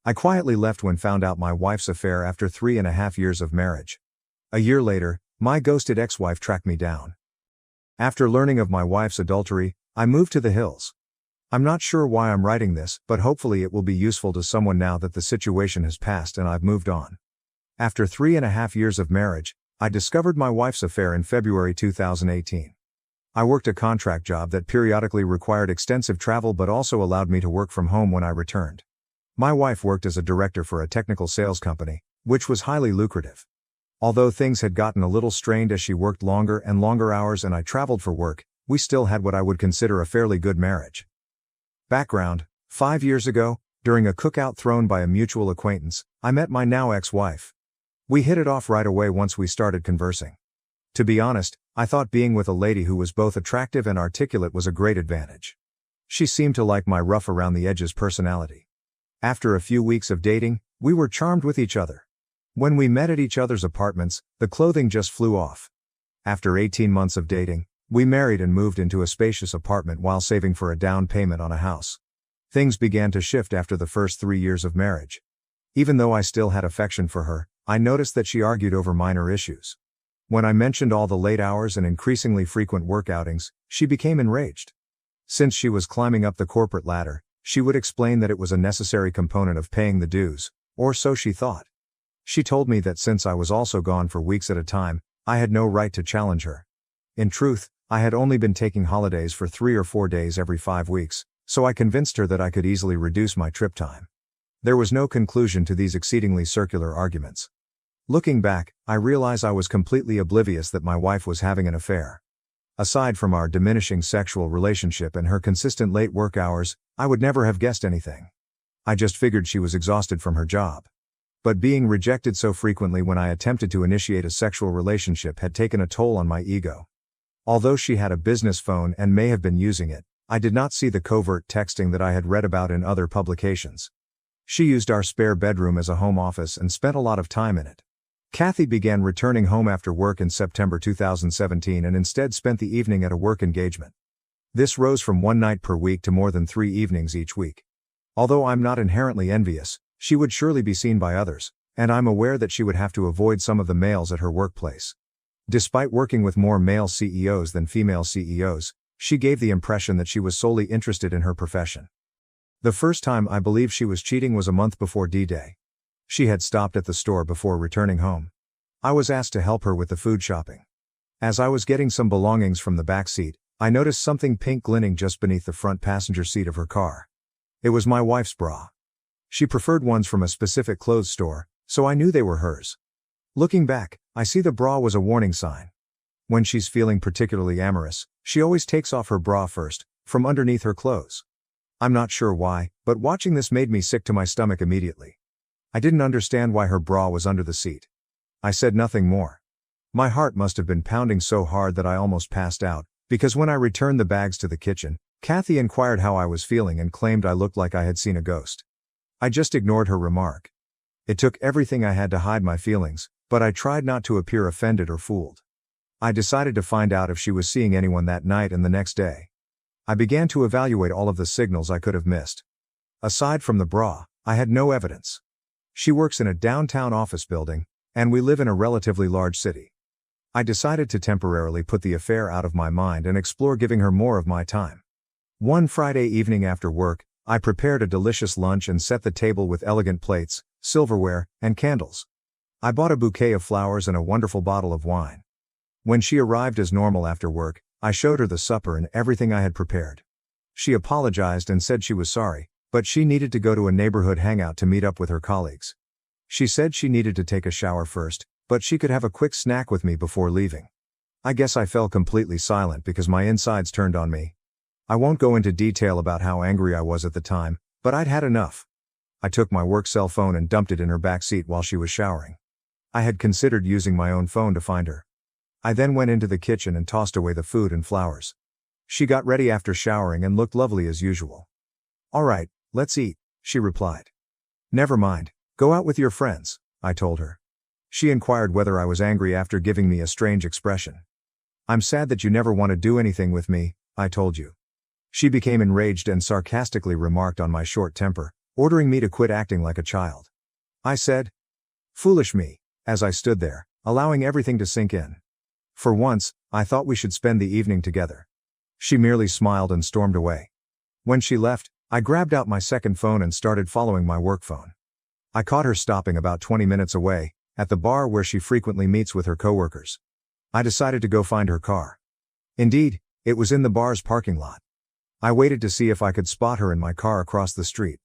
I quietly left when found out my wife's affair after 3.5 years of marriage. A year later, my ghosted ex-wife tracked me down. After learning of my wife's adultery, I moved to the hills. I'm not sure why I'm writing this, but hopefully it will be useful to someone now that the situation has passed and I've moved on. After 3.5 years of marriage, I discovered my wife's affair in February 2018. I worked a contract job that periodically required extensive travel but also allowed me to work from home when I returned. My wife worked as a director for a technical sales company, which was highly lucrative. Although things had gotten a little strained as she worked longer and longer hours and I traveled for work, we still had what I would consider a fairly good marriage. Background: 5 years ago, during a cookout thrown by a mutual acquaintance, I met my now ex-wife. We hit it off right away once we started conversing. To be honest, I thought being with a lady who was both attractive and articulate was a great advantage. She seemed to like my rough around the edges personality. After a few weeks of dating, we were charmed with each other. When we met at each other's apartments, the clothing just flew off. After 18 months of dating, we married and moved into a spacious apartment while saving for a down payment on a house. Things began to shift after the first 3 years of marriage. Even though I still had affection for her, I noticed that she argued over minor issues. When I mentioned all the late hours and increasingly frequent work outings, she became enraged. Since she was climbing up the corporate ladder, she would explain that it was a necessary component of paying the dues, or so she thought. She told me that since I was also gone for weeks at a time, I had no right to challenge her. In truth, I had only been taking holidays for 3 or 4 days every 5 weeks, so I convinced her that I could easily reduce my trip time. There was no conclusion to these exceedingly circular arguments. Looking back, I realize I was completely oblivious that my wife was having an affair. Aside from our diminishing sexual relationship and her consistent late work hours, I would never have guessed anything. I just figured she was exhausted from her job. But being rejected so frequently when I attempted to initiate a sexual relationship had taken a toll on my ego. Although she had a business phone and may have been using it, I did not see the covert texting that I had read about in other publications. She used our spare bedroom as a home office and spent a lot of time in it. Kathy began returning home after work in September 2017 and instead spent the evening at a work engagement. This rose from 1 night per week to more than 3 evenings each week. Although I'm not inherently envious, she would surely be seen by others, and I'm aware that she would have to avoid some of the males at her workplace. Despite working with more male CEOs than female CEOs, she gave the impression that she was solely interested in her profession. The first time I believe she was cheating was a month before D-Day. She had stopped at the store before returning home. I was asked to help her with the food shopping. As I was getting some belongings from the back seat, I noticed something pink glinting just beneath the front passenger seat of her car. It was my wife's bra. She preferred ones from a specific clothes store, so I knew they were hers. Looking back, I see the bra was a warning sign. When she's feeling particularly amorous, she always takes off her bra first, from underneath her clothes. I'm not sure why, but watching this made me sick to my stomach immediately. I didn't understand why her bra was under the seat. I said nothing more. My heart must have been pounding so hard that I almost passed out, because when I returned the bags to the kitchen, Kathy inquired how I was feeling and claimed I looked like I had seen a ghost. I just ignored her remark. It took everything I had to hide my feelings, but I tried not to appear offended or fooled. I decided to find out if she was seeing anyone that night and the next day. I began to evaluate all of the signals I could have missed. Aside from the bra, I had no evidence. She works in a downtown office building, and we live in a relatively large city. I decided to temporarily put the affair out of my mind and explore giving her more of my time. One Friday evening after work, I prepared a delicious lunch and set the table with elegant plates, silverware, and candles. I bought a bouquet of flowers and a wonderful bottle of wine. When she arrived as normal after work, I showed her the supper and everything I had prepared. She apologized and said she was sorry, but she needed to go to a neighborhood hangout to meet up with her colleagues. She said she needed to take a shower first, but she could have a quick snack with me before leaving. I guess I fell completely silent because my insides turned on me. I won't go into detail about how angry I was at the time, but I'd had enough. I took my work cell phone and dumped it in her back seat while she was showering. I had considered using my own phone to find her. I then went into the kitchen and tossed away the food and flowers. She got ready after showering and looked lovely as usual. "All right, let's eat," she replied. "Never mind, go out with your friends," I told her. She inquired whether I was angry after giving me a strange expression. "I'm sad that you never want to do anything with me," I told you. She became enraged and sarcastically remarked on my short temper, ordering me to quit acting like a child. I said, "Foolish me," as I stood there, allowing everything to sink in. For once, I thought we should spend the evening together. She merely smiled and stormed away. When she left, I grabbed out my second phone and started following my work phone. I caught her stopping about 20 minutes away, at the bar where she frequently meets with her coworkers. I decided to go find her car. Indeed, it was in the bar's parking lot. I waited to see if I could spot her in my car across the street.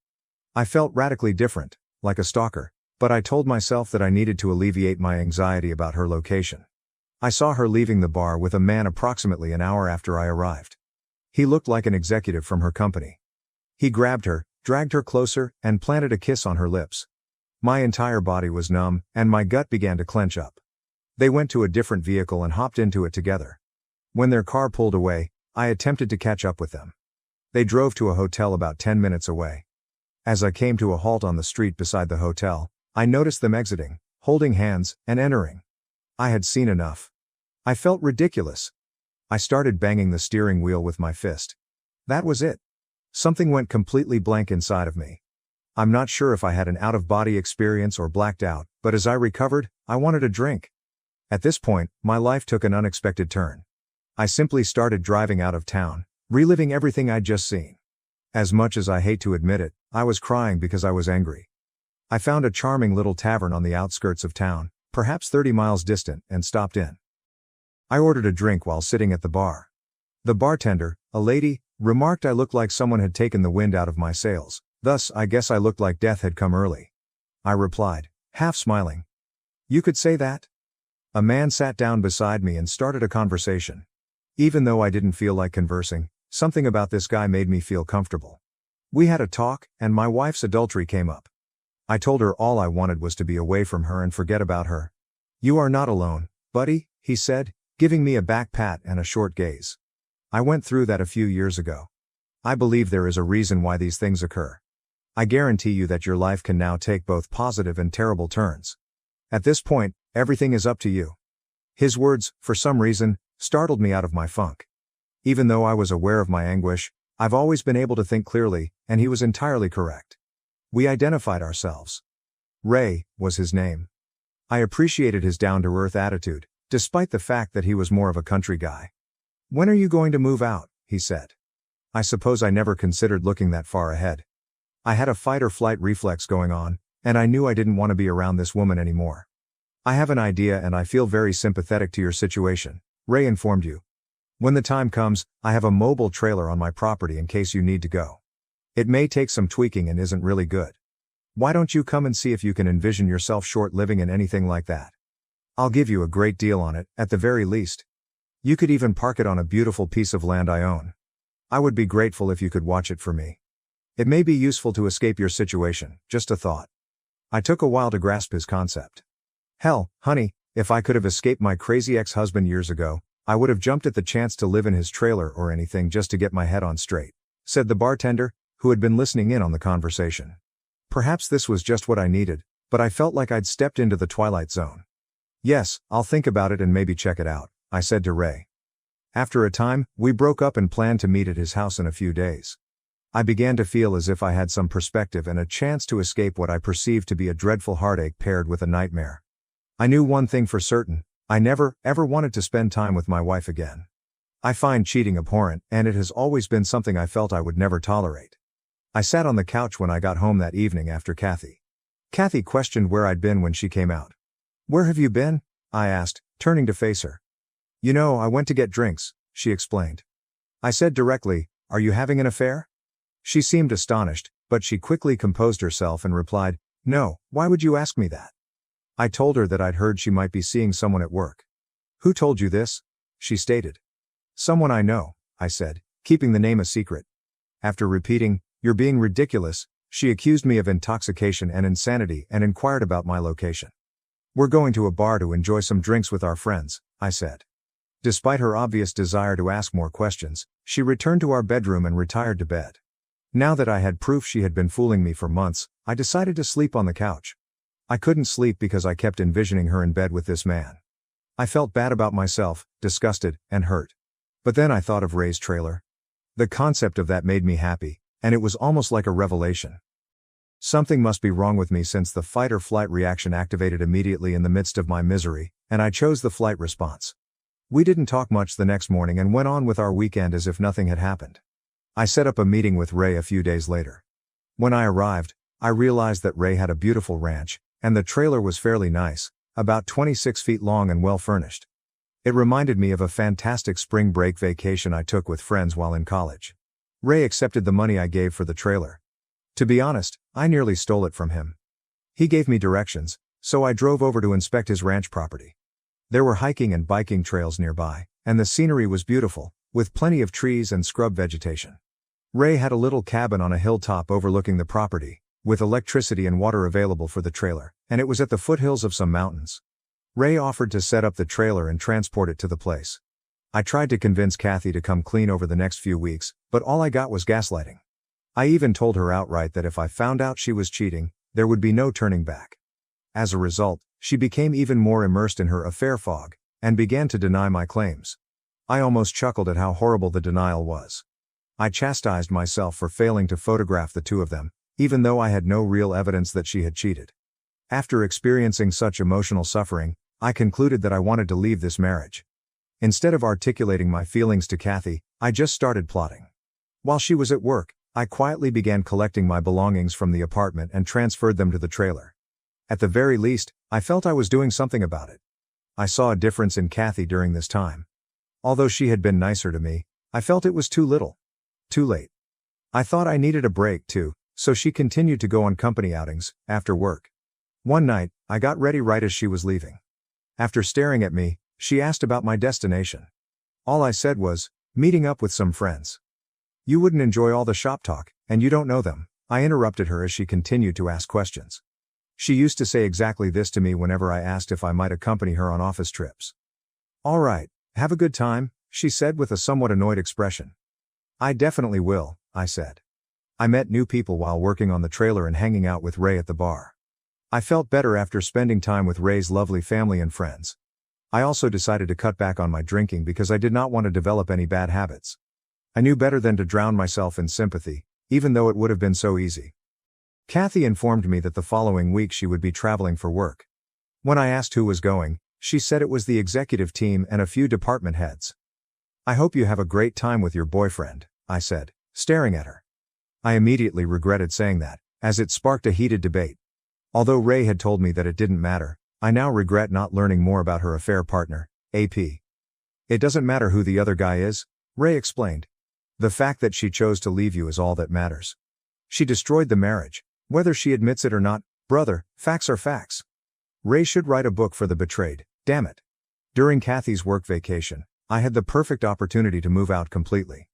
I felt radically different, like a stalker, but I told myself that I needed to alleviate my anxiety about her location. I saw her leaving the bar with a man approximately an hour after I arrived. He looked like an executive from her company. He grabbed her, dragged her closer, and planted a kiss on her lips. My entire body was numb, and my gut began to clench up. They went to a different vehicle and hopped into it together. When their car pulled away, I attempted to catch up with them. They drove to a hotel about 10 minutes away. As I came to a halt on the street beside the hotel, I noticed them exiting, holding hands, and entering. I had seen enough. I felt ridiculous. I started banging the steering wheel with my fist. That was it. Something went completely blank inside of me. I'm not sure if I had an out-of-body experience or blacked out, but as I recovered, I wanted a drink. At this point, my life took an unexpected turn. I simply started driving out of town, reliving everything I'd just seen. As much as I hate to admit it, I was crying because I was angry. I found a charming little tavern on the outskirts of town, perhaps 30 miles distant, and stopped in. I ordered a drink while sitting at the bar. The bartender, a lady, remarked I looked like someone had taken the wind out of my sails, thus I guess I looked like death had come early. I replied, half smiling. "You could say that?" A man sat down beside me and started a conversation. Even though I didn't feel like conversing, something about this guy made me feel comfortable. We had a talk, and my wife's adultery came up. I told her all I wanted was to be away from her and forget about her. "You are not alone, buddy," he said, giving me a back pat and a short gaze. "I went through that a few years ago. I believe there is a reason why these things occur. I guarantee you that your life can now take both positive and terrible turns. At this point, everything is up to you." His words, for some reason, startled me out of my funk. Even though I was aware of my anguish, I've always been able to think clearly, and he was entirely correct. We identified ourselves. Ray was his name. I appreciated his down-to-earth attitude, despite the fact that he was more of a country guy. "When are you going to move out?" he said. I suppose I never considered looking that far ahead. I had a fight-or-flight reflex going on, and I knew I didn't want to be around this woman anymore. "I have an idea and I feel very sympathetic to your situation," Ray informed you. "When the time comes, I have a mobile trailer on my property in case you need to go. It may take some tweaking and isn't really good. Why don't you come and see if you can envision yourself short-living in anything like that? I'll give you a great deal on it, at the very least. You could even park it on a beautiful piece of land I own. I would be grateful if you could watch it for me. It may be useful to escape your situation, just a thought." I took a while to grasp his concept. "Hell, honey, if I could have escaped my crazy ex-husband years ago, I would have jumped at the chance to live in his trailer or anything just to get my head on straight," said the bartender, who had been listening in on the conversation. Perhaps this was just what I needed, but I felt like I'd stepped into the twilight zone. "Yes, I'll think about it and maybe check it out," I said to Ray. After a time, we broke up and planned to meet at his house in a few days. I began to feel as if I had some perspective and a chance to escape what I perceived to be a dreadful heartache paired with a nightmare. I knew one thing for certain: I never, ever wanted to spend time with my wife again. I find cheating abhorrent, and it has always been something I felt I would never tolerate. I sat on the couch when I got home that evening after Kathy. Kathy questioned where I'd been when she came out. "Where have you been?" I asked, turning to face her. "You know, I went to get drinks," she explained. I said directly, "Are you having an affair?" She seemed astonished, but she quickly composed herself and replied, "No, why would you ask me that?" I told her that I'd heard she might be seeing someone at work. "Who told you this?" she stated. "Someone I know," I said, keeping the name a secret. After repeating, "You're being ridiculous," she accused me of intoxication and insanity and inquired about my location. "We're going to a bar to enjoy some drinks with our friends," I said. Despite her obvious desire to ask more questions, she returned to our bedroom and retired to bed. Now that I had proof she had been fooling me for months, I decided to sleep on the couch. I couldn't sleep because I kept envisioning her in bed with this man. I felt bad about myself, disgusted, and hurt. But then I thought of Ray's trailer. The concept of that made me happy, and it was almost like a revelation. Something must be wrong with me since the fight or flight reaction activated immediately in the midst of my misery, and I chose the flight response. We didn't talk much the next morning and went on with our weekend as if nothing had happened. I set up a meeting with Ray a few days later. When I arrived, I realized that Ray had a beautiful ranch, and the trailer was fairly nice, about 26 feet long and well furnished. It reminded me of a fantastic spring break vacation I took with friends while in college. Ray accepted the money I gave for the trailer. To be honest, I nearly stole it from him. He gave me directions, so I drove over to inspect his ranch property. There were hiking and biking trails nearby, and the scenery was beautiful, with plenty of trees and scrub vegetation. Ray had a little cabin on a hilltop overlooking the property, with electricity and water available for the trailer, and it was at the foothills of some mountains. Ray offered to set up the trailer and transport it to the place. I tried to convince Kathy to come clean over the next few weeks, but all I got was gaslighting. I even told her outright that if I found out she was cheating, there would be no turning back. As a result, she became even more immersed in her affair fog, and began to deny my claims. I almost chuckled at how horrible the denial was. I chastised myself for failing to photograph the two of them, even though I had no real evidence that she had cheated. After experiencing such emotional suffering, I concluded that I wanted to leave this marriage. Instead of articulating my feelings to Kathy, I just started plotting. While she was at work, I quietly began collecting my belongings from the apartment and transferred them to the trailer. At the very least, I felt I was doing something about it. I saw a difference in Kathy during this time. Although she had been nicer to me, I felt it was too little. Too late. I thought I needed a break too, so she continued to go on company outings, after work. One night, I got ready right as she was leaving. After staring at me, she asked about my destination. All I said was, meeting up with some friends. You wouldn't enjoy all the shop talk, and you don't know them, I interrupted her as she continued to ask questions. She used to say exactly this to me whenever I asked if I might accompany her on office trips. All right, have a good time, she said with a somewhat annoyed expression. I definitely will, I said. I met new people while working on the trailer and hanging out with Ray at the bar. I felt better after spending time with Ray's lovely family and friends. I also decided to cut back on my drinking because I did not want to develop any bad habits. I knew better than to drown myself in sympathy, even though it would have been so easy. Kathy informed me that the following week she would be traveling for work. When I asked who was going, she said it was the executive team and a few department heads. I hope you have a great time with your boyfriend, I said, staring at her. I immediately regretted saying that, as it sparked a heated debate. Although Ray had told me that it didn't matter, I now regret not learning more about her affair partner, AP. It doesn't matter who the other guy is, Ray explained. The fact that she chose to leave you is all that matters. She destroyed the marriage, whether she admits it or not. Brother, facts are facts. Ray should write a book for the betrayed, damn it. During Kathy's work vacation, I had the perfect opportunity to move out completely.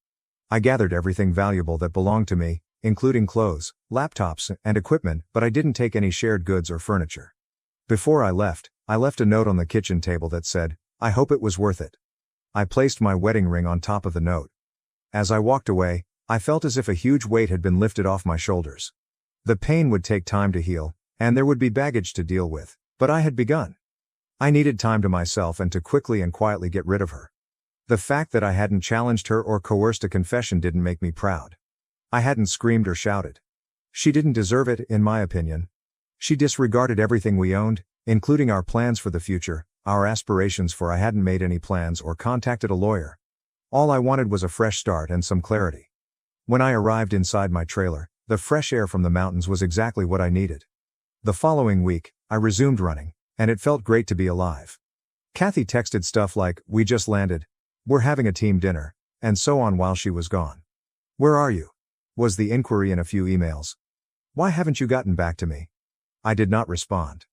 I gathered everything valuable that belonged to me, including clothes, laptops, and equipment, but I didn't take any shared goods or furniture. Before I left a note on the kitchen table that said, I hope it was worth it. I placed my wedding ring on top of the note. As I walked away, I felt as if a huge weight had been lifted off my shoulders. The pain would take time to heal, and there would be baggage to deal with, but I had begun. I needed time to myself and to quickly and quietly get rid of her. The fact that I hadn't challenged her or coerced a confession didn't make me proud. I hadn't screamed or shouted. She didn't deserve it, in my opinion. She disregarded everything we owned, including our plans for the future, our aspirations, for I hadn't made any plans or contacted a lawyer. All I wanted was a fresh start and some clarity. When I arrived inside my trailer, the fresh air from the mountains was exactly what I needed. The following week, I resumed running, and it felt great to be alive. Kathy texted stuff like, we just landed, we're having a team dinner, and so on while she was gone. Where are you? Was the inquiry in a few emails. Why haven't you gotten back to me? I did not respond.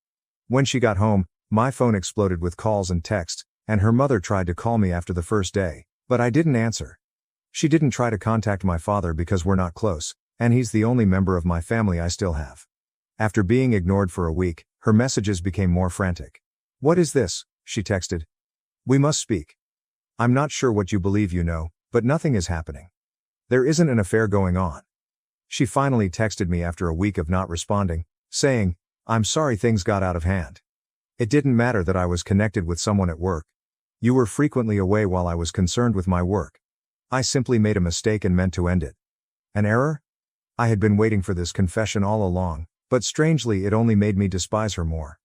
When she got home, my phone exploded with calls and texts, and her mother tried to call me after the first day, but I didn't answer. She didn't try to contact my father because we're not close, and he's the only member of my family I still have. After being ignored for a week, her messages became more frantic. What is this? She texted. We must speak. I'm not sure what you believe you know, but nothing is happening. There isn't an affair going on. She finally texted me after a week of not responding, saying, I'm sorry things got out of hand. It didn't matter that I was connected with someone at work. You were frequently away while I was concerned with my work. I simply made a mistake and meant to end it. An error? I had been waiting for this confession all along, but strangely it only made me despise her more.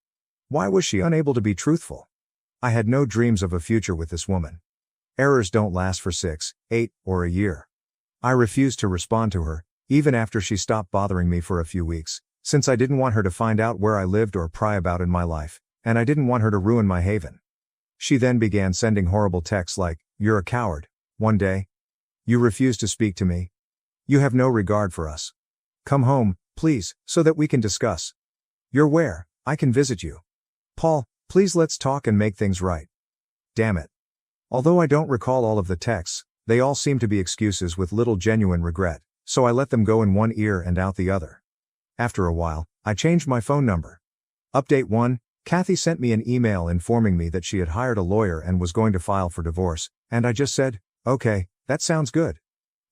Why was she unable to be truthful? I had no dreams of a future with this woman. Errors don't last for 6, 8, or a year. I refused to respond to her, even after she stopped bothering me for a few weeks, since I didn't want her to find out where I lived or pry about in my life, and I didn't want her to ruin my haven. She then began sending horrible texts like, "You're a coward," one day. "You refuse to speak to me. You have no regard for us. Come home, please, so that we can discuss. You're where I can visit you. Paul, please let's talk and make things right." Damn it. Although I don't recall all of the texts, they all seem to be excuses with little genuine regret, so I let them go in one ear and out the other. After a while, I changed my phone number. Update 1, Kathy sent me an email informing me that she had hired a lawyer and was going to file for divorce, and I just said, "Okay, that sounds good."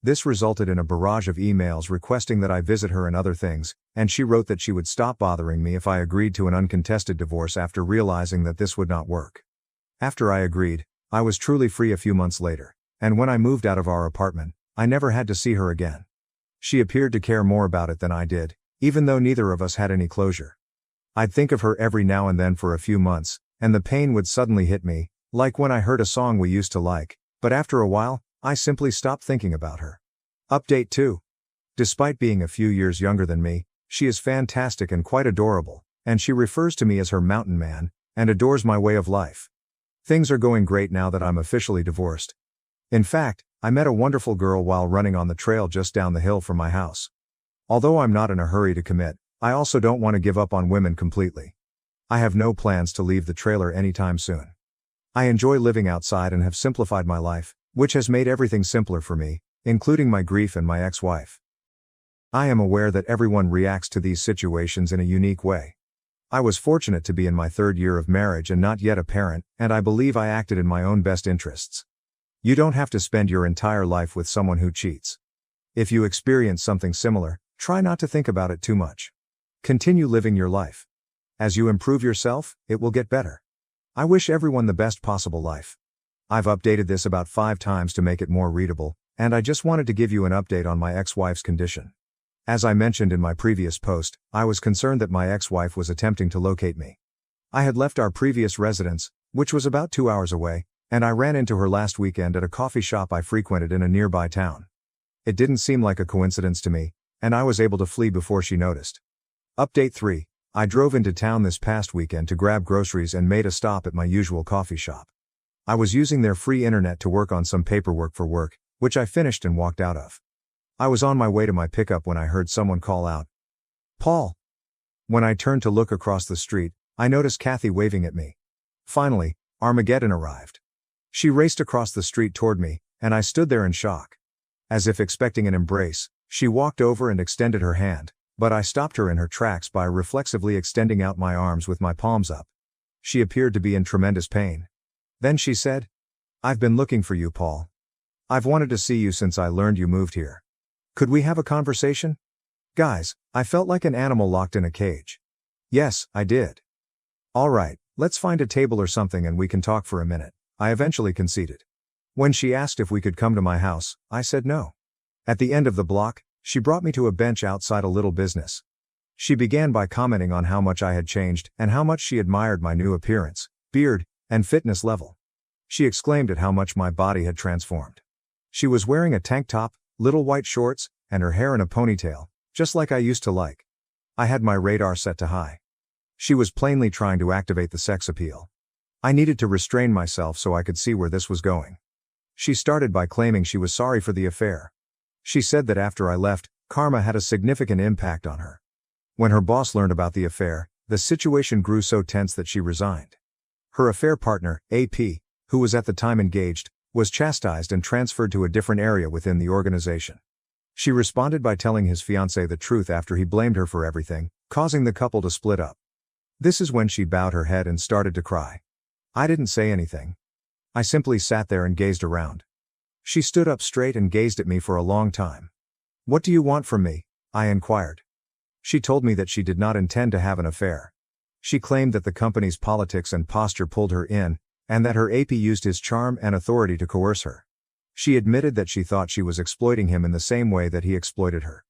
This resulted in a barrage of emails requesting that I visit her and other things, and she wrote that she would stop bothering me if I agreed to an uncontested divorce after realizing that this would not work. After I agreed, I was truly free a few months later, and when I moved out of our apartment, I never had to see her again. She appeared to care more about it than I did, even though neither of us had any closure. I'd think of her every now and then for a few months, and the pain would suddenly hit me, like when I heard a song we used to like, but after a while, I simply stopped thinking about her. Update 2. Despite being a few years younger than me, she is fantastic and quite adorable, and she refers to me as her mountain man, and adores my way of life. Things are going great now that I'm officially divorced. In fact, I met a wonderful girl while running on the trail just down the hill from my house. Although I'm not in a hurry to commit, I also don't want to give up on women completely. I have no plans to leave the trailer anytime soon. I enjoy living outside and have simplified my life, which has made everything simpler for me, including my grief and my ex-wife. I am aware that everyone reacts to these situations in a unique way. I was fortunate to be in my 3rd year of marriage and not yet a parent, and I believe I acted in my own best interests. You don't have to spend your entire life with someone who cheats. If you experience something similar, try not to think about it too much. Continue living your life. As you improve yourself, it will get better. I wish everyone the best possible life. I've updated this about 5 times to make it more readable, and I just wanted to give you an update on my ex-wife's condition. As I mentioned in my previous post, I was concerned that my ex-wife was attempting to locate me. I had left our previous residence, which was about 2 hours away, and I ran into her last weekend at a coffee shop I frequented in a nearby town. It didn't seem like a coincidence to me, and I was able to flee before she noticed. Update 3. I drove into town this past weekend to grab groceries and made a stop at my usual coffee shop. I was using their free internet to work on some paperwork for work, which I finished and walked out of. I was on my way to my pickup when I heard someone call out, "Paul." When I turned to look across the street, I noticed Kathy waving at me. Finally, Armageddon arrived. She raced across the street toward me, and I stood there in shock. As if expecting an embrace, she walked over and extended her hand, but I stopped her in her tracks by reflexively extending out my arms with my palms up. She appeared to be in tremendous pain. Then she said, "I've been looking for you, Paul. I've wanted to see you since I learned you moved here. Could we have a conversation?" Guys, I felt like an animal locked in a cage. Yes, I did. "All right, let's find a table or something and we can talk for a minute," I eventually conceded. When she asked if we could come to my house, I said no. At the end of the block, she brought me to a bench outside a little business. She began by commenting on how much I had changed and how much she admired my new appearance, beard, and fitness level. She exclaimed at how much my body had transformed. She was wearing a tank top, little white shorts, and her hair in a ponytail, just like I used to like. I had my radar set to high. She was plainly trying to activate the sex appeal. I needed to restrain myself so I could see where this was going. She started by claiming she was sorry for the affair. She said that after I left, karma had a significant impact on her. When her boss learned about the affair, the situation grew so tense that she resigned. Her affair partner, AP, who was at the time engaged, was chastised and transferred to a different area within the organization. She responded by telling his fiancé the truth after he blamed her for everything, causing the couple to split up. This is when she bowed her head and started to cry. I didn't say anything. I simply sat there and gazed around. She stood up straight and gazed at me for a long time. "What do you want from me?" I inquired. She told me that she did not intend to have an affair. She claimed that the company's politics and posture pulled her in, and that her AP used his charm and authority to coerce her. She admitted that she thought she was exploiting him in the same way that he exploited her.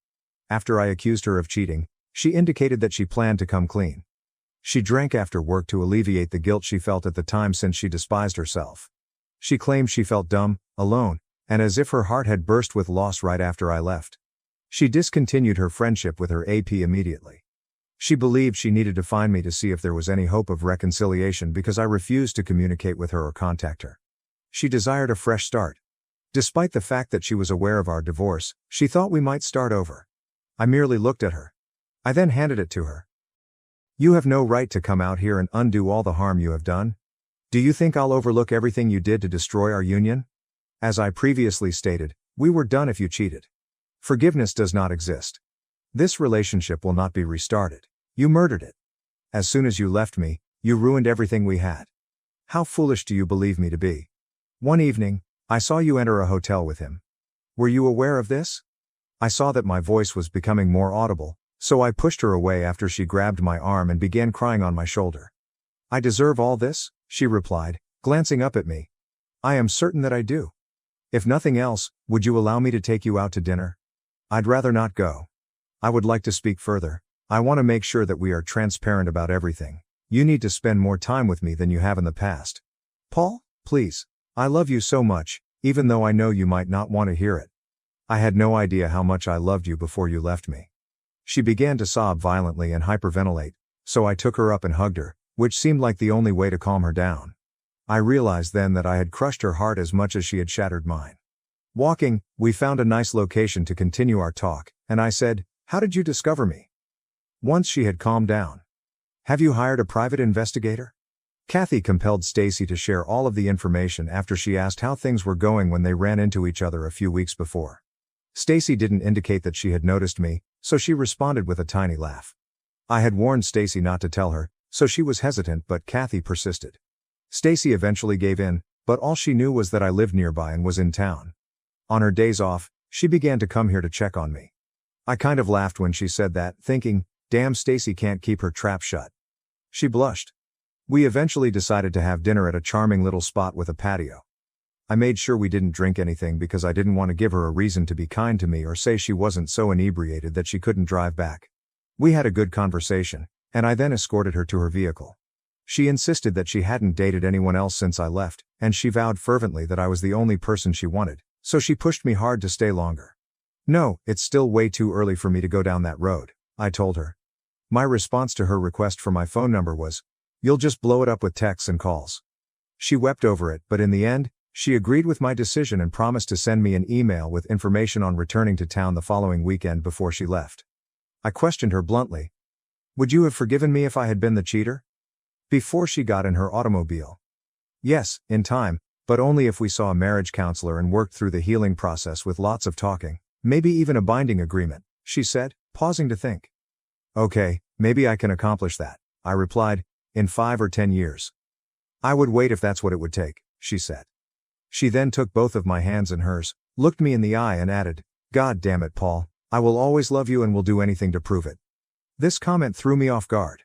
After I accused her of cheating, she indicated that she planned to come clean. She drank after work to alleviate the guilt she felt at the time since she despised herself. She claimed she felt dumb, alone, and as if her heart had burst with loss right after I left. She discontinued her friendship with her AP immediately. She believed she needed to find me to see if there was any hope of reconciliation because I refused to communicate with her or contact her. She desired a fresh start. Despite the fact that she was aware of our divorce, she thought we might start over. I merely looked at her. I then handed it to her. You have no right to come out here and undo all the harm you have done. Do you think I'll overlook everything you did to destroy our union? As I previously stated, we were done if you cheated. Forgiveness does not exist. This relationship will not be restarted. You murdered it. As soon as you left me, you ruined everything we had. How foolish do you believe me to be? One evening, I saw you enter a hotel with him. Were you aware of this? I saw that my voice was becoming more audible, so I pushed her away after she grabbed my arm and began crying on my shoulder. I deserve all this, she replied, glancing up at me. I am certain that I do. If nothing else, would you allow me to take you out to dinner? I'd rather not go. I would like to speak further. I want to make sure that we are transparent about everything. You need to spend more time with me than you have in the past. Paul, please. I love you so much, even though I know you might not want to hear it. I had no idea how much I loved you before you left me. She began to sob violently and hyperventilate, so I took her up and hugged her, which seemed like the only way to calm her down. I realized then that I had crushed her heart as much as she had shattered mine. Walking, we found a nice location to continue our talk, and I said, "How did you discover me?" Once she had calmed down. "Have you hired a private investigator?" Kathy compelled Stacy to share all of the information after she asked how things were going when they ran into each other a few weeks before. Stacy didn't indicate that she had noticed me, so she responded with a tiny laugh. I had warned Stacy not to tell her, so she was hesitant, but Kathy persisted. Stacy eventually gave in, but all she knew was that I lived nearby and was in town. On her days off, she began to come here to check on me. I kind of laughed when she said that, thinking, damn, Stacy can't keep her trap shut. She blushed. We eventually decided to have dinner at a charming little spot with a patio. I made sure we didn't drink anything because I didn't want to give her a reason to be kind to me or say she wasn't so inebriated that she couldn't drive back. We had a good conversation, and I then escorted her to her vehicle. She insisted that she hadn't dated anyone else since I left, and she vowed fervently that I was the only person she wanted, so she pushed me hard to stay longer. No, it's still way too early for me to go down that road, I told her. My response to her request for my phone number was, "You'll just blow it up with texts and calls." She wept over it, but in the end, she agreed with my decision and promised to send me an email with information on returning to town the following weekend before she left. I questioned her bluntly. "Would you have forgiven me if I had been the cheater?" Before she got in her automobile. "Yes, in time, but only if we saw a marriage counselor and worked through the healing process with lots of talking, maybe even a binding agreement," she said, pausing to think. "Okay, maybe I can accomplish that," I replied, "in 5 or 10 years. I would wait if that's what it would take," she said. She then took both of my hands in hers, looked me in the eye and added, "God damn it, Paul, I will always love you and will do anything to prove it." This comment threw me off guard.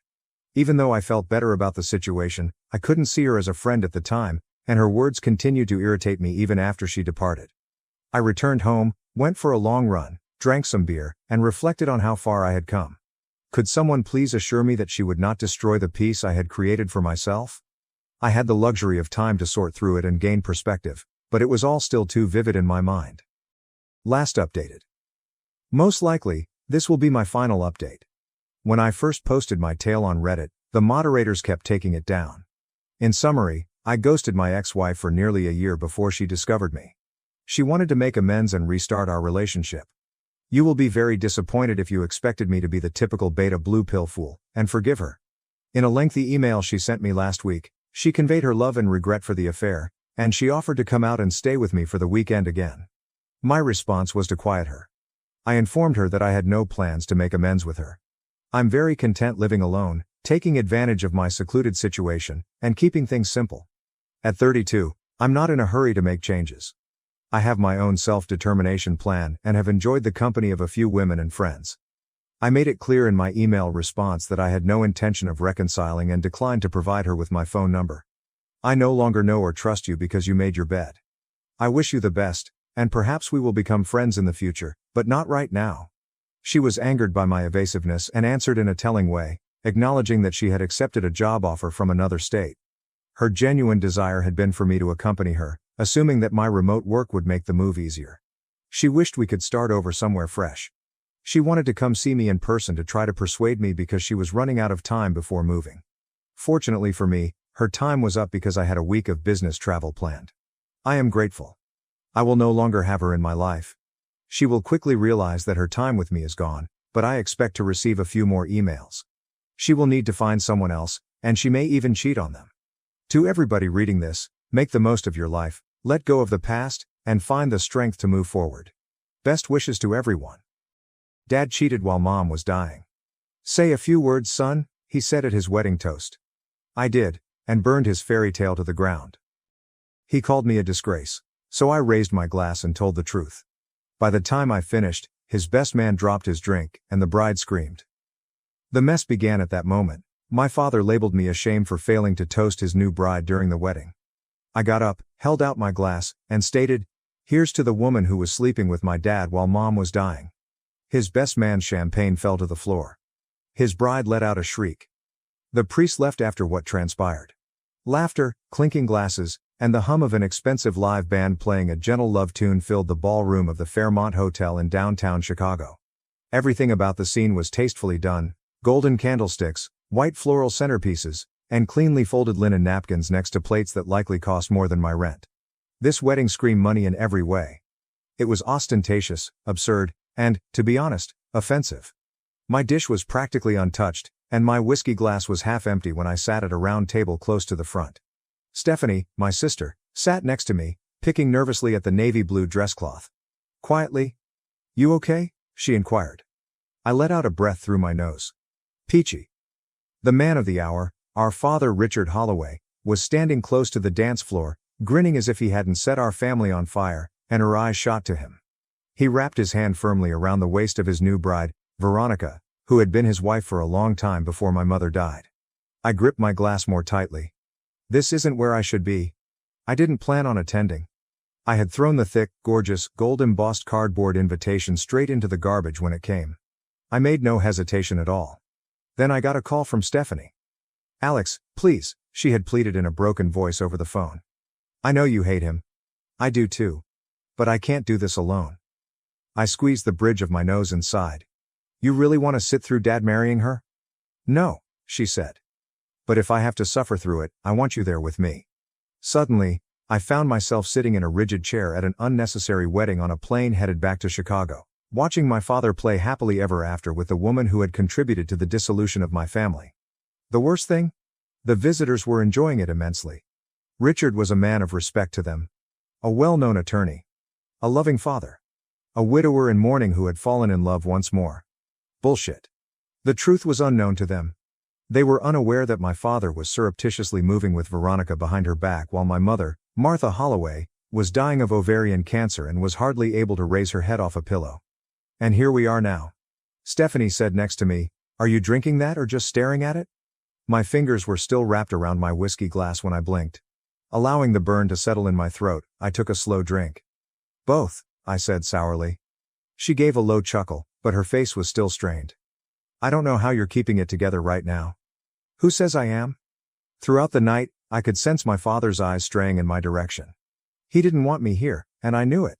Even though I felt better about the situation, I couldn't see her as a friend at the time, and her words continued to irritate me even after she departed. I returned home, went for a long run, drank some beer, and reflected on how far I had come. Could someone please assure me that she would not destroy the peace I had created for myself? I had the luxury of time to sort through it and gain perspective, but it was all still too vivid in my mind. Last updated. Most likely, this will be my final update. When I first posted my tale on Reddit, the moderators kept taking it down. In summary, I ghosted my ex-wife for nearly a year before she discovered me. She wanted to make amends and restart our relationship. You will be very disappointed if you expected me to be the typical beta blue pill fool, and forgive her. In a lengthy email she sent me last week, she conveyed her love and regret for the affair, and she offered to come out and stay with me for the weekend again. My response was to quiet her. I informed her that I had no plans to make amends with her. I'm very content living alone, taking advantage of my secluded situation, and keeping things simple. At 32, I'm not in a hurry to make changes. I have my own self-determination plan and have enjoyed the company of a few women and friends. I made it clear in my email response that I had no intention of reconciling and declined to provide her with my phone number. I no longer know or trust you because you made your bed. I wish you the best, and perhaps we will become friends in the future, but not right now. She was angered by my evasiveness and answered in a telling way, acknowledging that she had accepted a job offer from another state. Her genuine desire had been for me to accompany her, assuming that my remote work would make the move easier. She wished we could start over somewhere fresh. She wanted to come see me in person to try to persuade me because she was running out of time before moving. Fortunately for me, her time was up because I had a week of business travel planned. I am grateful. I will no longer have her in my life. She will quickly realize that her time with me is gone, but I expect to receive a few more emails. She will need to find someone else, and she may even cheat on them. To everybody reading this, make the most of your life, let go of the past, and find the strength to move forward. Best wishes to everyone. Dad cheated while Mom was dying. Say a few words, son, he said at his wedding toast. I did, and burned his fairy tale to the ground. He called me a disgrace, so I raised my glass and told the truth. By the time I finished, his best man dropped his drink, and the bride screamed. The mess began at that moment. My father labeled me a shame for failing to toast his new bride during the wedding. I got up, held out my glass, and stated, "Here's to the woman who was sleeping with my dad while Mom was dying." His best man's champagne fell to the floor. His bride let out a shriek. The priest left after what transpired. Laughter, clinking glasses, and the hum of an expensive live band playing a gentle love tune filled the ballroom of the Fairmont Hotel in downtown Chicago. Everything about the scene was tastefully done: golden candlesticks, white floral centerpieces, and cleanly folded linen napkins next to plates that likely cost more than my rent. This wedding screamed money in every way. It was ostentatious, absurd, and, to be honest, offensive. My dish was practically untouched, and my whiskey glass was half empty when I sat at a round table close to the front. Stephanie, my sister, sat next to me, picking nervously at the navy blue dress cloth. Quietly, "You okay?" she inquired. I let out a breath through my nose. Peachy. The man of the hour, our father Richard Holloway, was standing close to the dance floor, grinning as if he hadn't set our family on fire, and her eyes shot to him. He wrapped his hand firmly around the waist of his new bride, Veronica, who had been his wife for a long time before my mother died. I gripped my glass more tightly. This isn't where I should be. I didn't plan on attending. I had thrown the thick, gorgeous, gold-embossed cardboard invitation straight into the garbage when it came. I made no hesitation at all. Then I got a call from Stephanie. "Alex, please," she had pleaded in a broken voice over the phone. "I know you hate him. I do too. But I can't do this alone." I squeezed the bridge of my nose and sighed. "You really want to sit through Dad marrying her?" "No," she said. "But if I have to suffer through it, I want you there with me." Suddenly, I found myself sitting in a rigid chair at an unnecessary wedding on a plane headed back to Chicago, watching my father play happily ever after with the woman who had contributed to the dissolution of my family. The worst thing? The visitors were enjoying it immensely. Richard was a man of respect to them. A well-known attorney. A loving father. A widower in mourning who had fallen in love once more. Bullshit. The truth was unknown to them. They were unaware that my father was surreptitiously moving with Veronica behind her back while my mother, Martha Holloway, was dying of ovarian cancer and was hardly able to raise her head off a pillow. And here we are now. Stephanie said next to me, "Are you drinking that or just staring at it?" My fingers were still wrapped around my whiskey glass when I blinked. Allowing the burn to settle in my throat, I took a slow drink. "Both," I said sourly. She gave a low chuckle, but her face was still strained. "I don't know how you're keeping it together right now." "Who says I am?" Throughout the night, I could sense my father's eyes straying in my direction. He didn't want me here, and I knew it.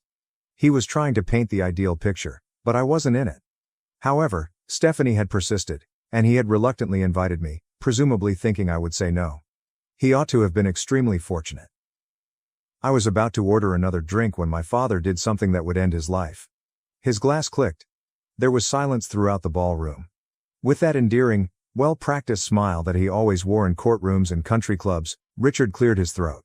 He was trying to paint the ideal picture, but I wasn't in it. However, Stephanie had persisted, and he had reluctantly invited me, presumably thinking I would say no. He ought to have been extremely fortunate. I was about to order another drink when my father did something that would end his life. His glass clicked. There was silence throughout the ballroom. With that endearing, well-practiced smile that he always wore in courtrooms and country clubs, Richard cleared his throat.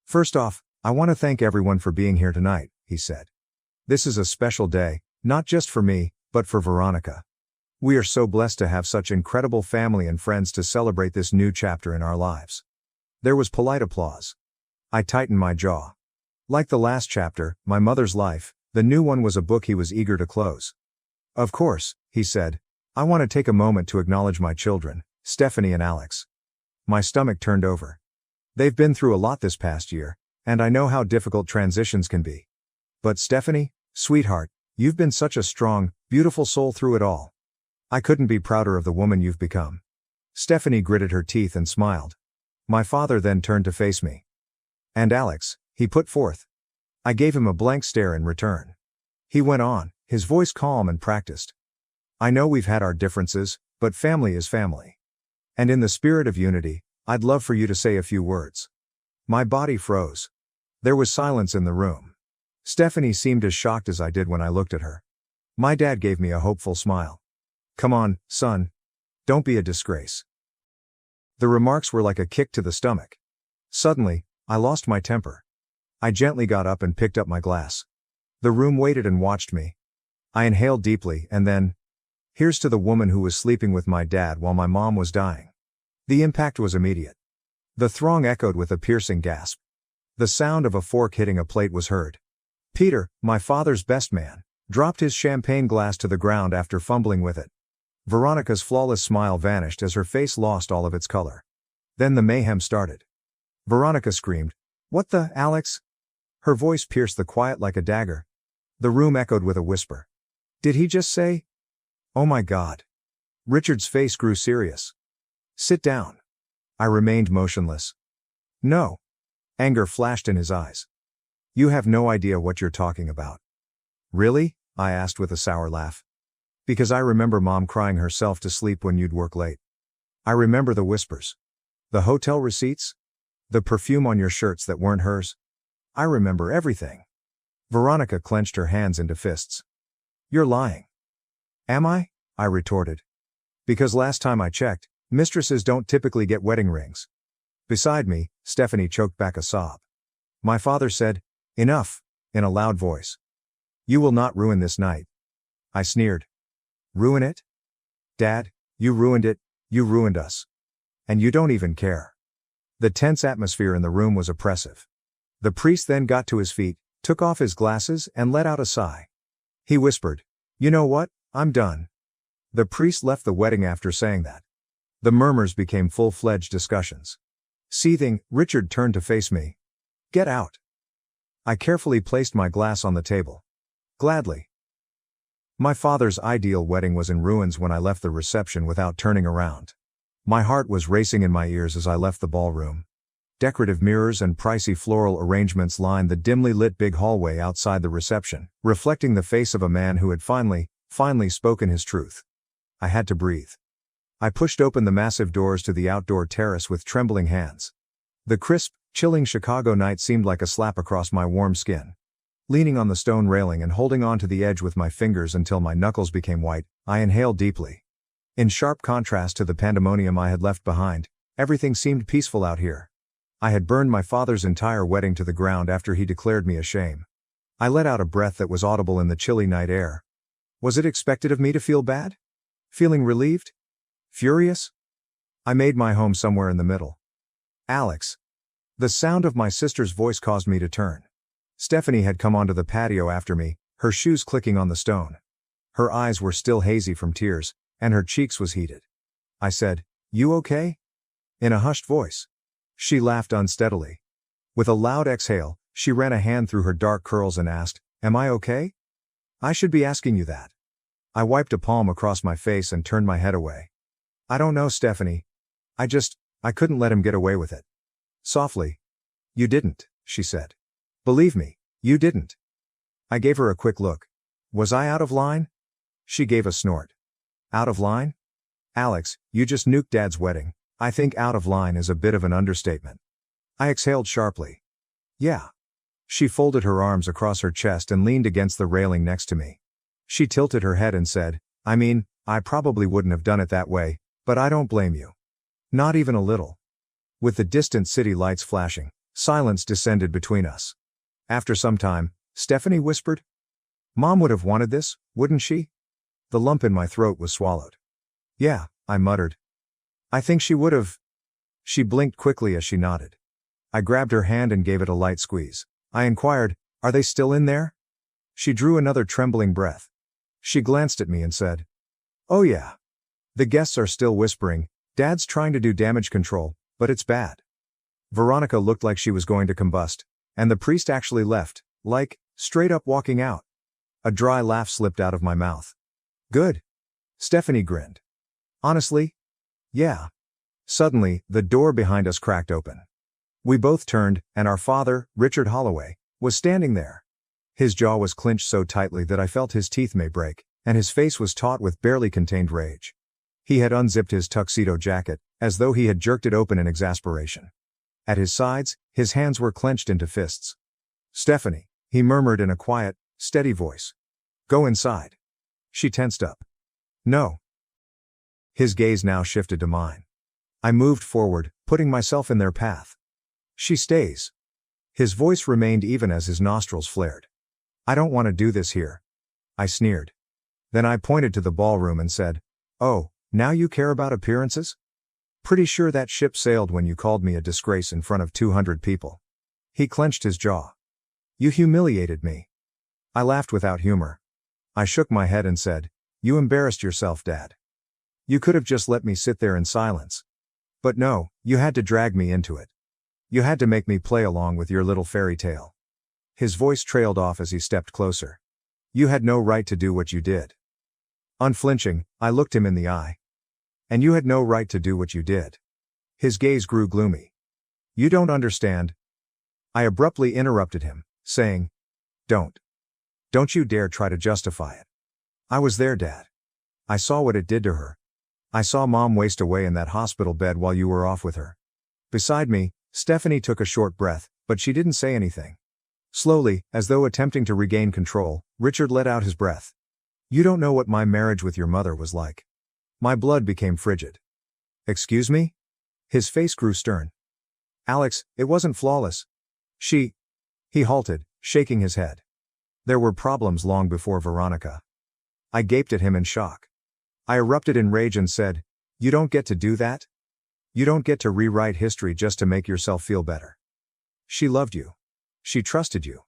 "First off, I want to thank everyone for being here tonight," he said. "This is a special day, not just for me, but for Veronica. We are so blessed to have such incredible family and friends to celebrate this new chapter in our lives." There was polite applause. I tightened my jaw. Like the last chapter, my mother's life, the new one was a book he was eager to close. "Of course," he said, "I want to take a moment to acknowledge my children, Stephanie and Alex." My stomach turned over. They've been through a lot this past year, and I know how difficult transitions can be. But Stephanie, sweetheart, you've been such a strong, Beautiful soul through it all. I couldn't be prouder of the woman you've become. Stephanie gritted her teeth and smiled. My father then turned to face me. And Alex, he put forth. I gave him a blank stare in return. He went on, his voice calm and practiced. I know we've had our differences, but family is family. And in the spirit of unity, I'd love for you to say a few words. My body froze. There was silence in the room. Stephanie seemed as shocked as I did when I looked at her. My dad gave me a hopeful smile. Come on, son. Don't be a disgrace. The remarks were like a kick to the stomach. Suddenly, I lost my temper. I gently got up and picked up my glass. The room waited and watched me. I inhaled deeply and then, here's to the woman who was sleeping with my dad while my mom was dying. The impact was immediate. The throng echoed with a piercing gasp. The sound of a fork hitting a plate was heard. Peter, my father's best man, dropped his champagne glass to the ground after fumbling with it. Veronica's flawless smile vanished as her face lost all of its color. Then the mayhem started. Veronica screamed, "What the, Alex?" Her voice pierced the quiet like a dagger. The room echoed with a whisper. Did he just say? Oh my God. Richard's face grew serious. Sit down. I remained motionless. No. Anger flashed in his eyes. You have no idea what you're talking about. Really? I asked with a sour laugh. Because I remember Mom crying herself to sleep when you'd work late. I remember the whispers. The hotel receipts? The perfume on your shirts that weren't hers? I remember everything. Veronica clenched her hands into fists. You're lying. Am I? I retorted. Because last time I checked, mistresses don't typically get wedding rings. Beside me, Stephanie choked back a sob. My father said, enough, in a loud voice. You will not ruin this night. I sneered. Ruin it? Dad, you ruined it, you ruined us. And you don't even care. The tense atmosphere in the room was oppressive. The priest then got to his feet, took off his glasses and let out a sigh. He whispered, you know what, I'm done. The priest left the wedding after saying that. The murmurs became full-fledged discussions. Seething, Richard turned to face me. Get out. I carefully placed my glass on the table. Gladly. My father's ideal wedding was in ruins when I left the reception without turning around. My heart was racing in my ears as I left the ballroom. Decorative mirrors and pricey floral arrangements lined the dimly lit big hallway outside the reception, reflecting the face of a man who had finally spoken his truth. I had to breathe. I pushed open the massive doors to the outdoor terrace with trembling hands. The crisp, chilling Chicago night seemed like a slap across my warm skin. Leaning on the stone railing and holding on to the edge with my fingers until my knuckles became white, I inhaled deeply. In sharp contrast to the pandemonium I had left behind, everything seemed peaceful out here. I had burned my father's entire wedding to the ground after he declared me a shame. I let out a breath that was audible in the chilly night air. Was it expected of me to feel bad? Feeling relieved? Furious? I made my home somewhere in the middle. Alex. The sound of my sister's voice caused me to turn. Stephanie had come onto the patio after me, her shoes clicking on the stone. Her eyes were still hazy from tears, and her cheeks was heated. I said, "You okay?" in a hushed voice. She laughed unsteadily. With a loud exhale, she ran a hand through her dark curls and asked, "Am I okay?" I should be asking you that. I wiped a palm across my face and turned my head away. I don't know, Stephanie. I couldn't let him get away with it. Softly. You didn't, she said. Believe me, you didn't. I gave her a quick look. Was I out of line? She gave a snort. Out of line? Alex, you just nuked Dad's wedding. I think out of line is a bit of an understatement. I exhaled sharply. Yeah. She folded her arms across her chest and leaned against the railing next to me. She tilted her head and said, I mean, I probably wouldn't have done it that way, but I don't blame you. Not even a little. With the distant city lights flashing, silence descended between us. After some time, Stephanie whispered, Mom would have wanted this, wouldn't she? The lump in my throat was swallowed. Yeah, I muttered. I think she would have. She blinked quickly as she nodded. I grabbed her hand and gave it a light squeeze. I inquired, Are they still in there? She drew another trembling breath. She glanced at me and said, Oh yeah. The guests are still whispering, Dad's trying to do damage control, but it's bad. Veronica looked like she was going to combust, and the priest actually left, like, straight up walking out. A dry laugh slipped out of my mouth. Good. Stephanie grinned. Honestly? Yeah. Suddenly, the door behind us cracked open. We both turned, and our father, Richard Holloway, was standing there. His jaw was clenched so tightly that I felt his teeth may break, and his face was taut with barely contained rage. He had unzipped his tuxedo jacket, as though he had jerked it open in exasperation. At his sides, his hands were clenched into fists. Stephanie, he murmured in a quiet, steady voice. Go inside. She tensed up. No. His gaze now shifted to mine. I moved forward, putting myself in their path. She stays. His voice remained even as his nostrils flared. I don't want to do this here. I sneered. Then I pointed to the ballroom and said, Oh, now you care about appearances? Pretty sure that ship sailed when you called me a disgrace in front of 200 people. He clenched his jaw. You humiliated me. I laughed without humor. I shook my head and said, You embarrassed yourself, Dad. You could have just let me sit there in silence. But no, you had to drag me into it. You had to make me play along with your little fairy tale. His voice trailed off as he stepped closer. You had no right to do what you did. Unflinching, I looked him in the eye. And you had no right to do what you did. His gaze grew gloomy. You don't understand. I abruptly interrupted him, saying, Don't you dare try to justify it. I was there, Dad. I saw what it did to her. I saw Mom waste away in that hospital bed while you were off with her. Beside me, Stephanie took a short breath, but she didn't say anything. Slowly, as though attempting to regain control, Richard let out his breath. You don't know what my marriage with your mother was like. My blood became frigid. Excuse me? His face grew stern. Alex, it wasn't flawless. He halted, shaking his head. There were problems long before Veronica. I gaped at him in shock. I erupted in rage and said, You don't get to do that? You don't get to rewrite history just to make yourself feel better. She loved you. She trusted you.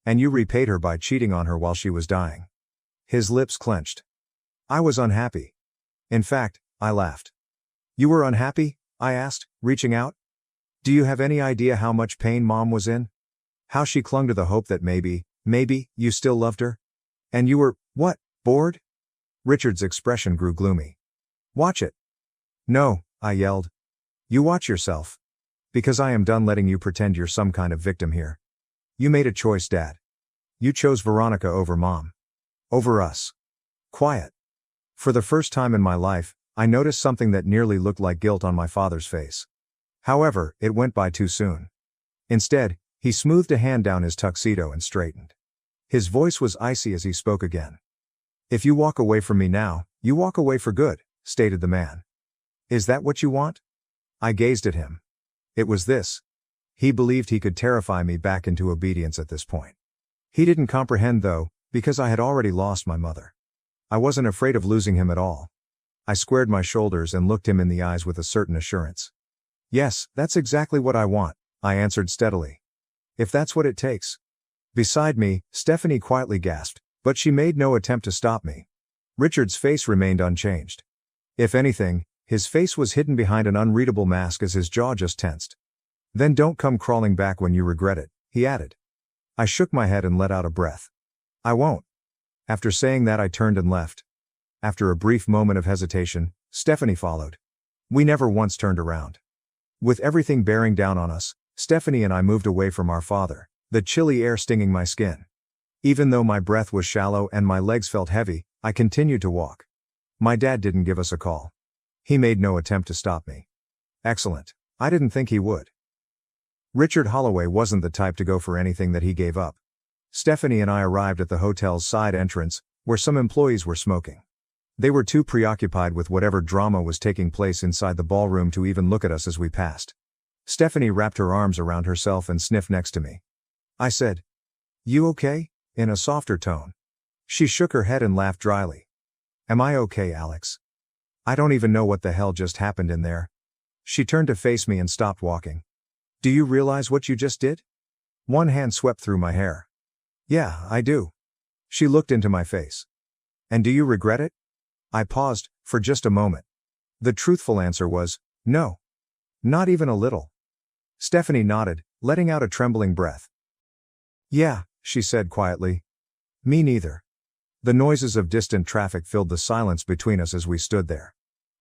And you repaid her by cheating on her while she was dying. His lips clenched. I was unhappy. In fact, I laughed. You were unhappy? I asked, reaching out. Do you have any idea how much pain Mom was in? How she clung to the hope that maybe, you still loved her? And you were, what, bored? Richard's expression grew gloomy. Watch it. No, I yelled. You watch yourself. Because I am done letting you pretend you're some kind of victim here. You made a choice, Dad. You chose Veronica over Mom. Over us. Quiet. For the first time in my life, I noticed something that nearly looked like guilt on my father's face. However, it went by too soon. Instead, he smoothed a hand down his tuxedo and straightened. His voice was icy as he spoke again. If you walk away from me now, you walk away for good, stated the man. Is that what you want? I gazed at him. It was this. He believed he could terrify me back into obedience at this point. He didn't comprehend though, because I had already lost my mother. I wasn't afraid of losing him at all. I squared my shoulders and looked him in the eyes with a certain assurance. Yes, that's exactly what I want, I answered steadily. If that's what it takes. Beside me, Stephanie quietly gasped, but she made no attempt to stop me. Richard's face remained unchanged. If anything, his face was hidden behind an unreadable mask as his jaw just tensed. Then don't come crawling back when you regret it, he added. I shook my head and let out a breath. I won't. After saying that I turned and left. After a brief moment of hesitation, Stephanie followed. We never once turned around. With everything bearing down on us, Stephanie and I moved away from our father, the chilly air stinging my skin. Even though my breath was shallow and my legs felt heavy, I continued to walk. My dad didn't give us a call. He made no attempt to stop me. Excellent. I didn't think he would. Richard Holloway wasn't the type to go for anything that he gave up. Stephanie and I arrived at the hotel's side entrance, where some employees were smoking. They were too preoccupied with whatever drama was taking place inside the ballroom to even look at us as we passed. Stephanie wrapped her arms around herself and sniffed next to me. I said, You okay? In a softer tone. She shook her head and laughed dryly. Am I okay, Alex? I don't even know what the hell just happened in there. She turned to face me and stopped walking. Do you realize what you just did? One hand swept through my hair. Yeah, I do. She looked into my face. And do you regret it? I paused, for just a moment. The truthful answer was, no. Not even a little. Stephanie nodded, letting out a trembling breath. Yeah, she said quietly. Me neither. The noises of distant traffic filled the silence between us as we stood there.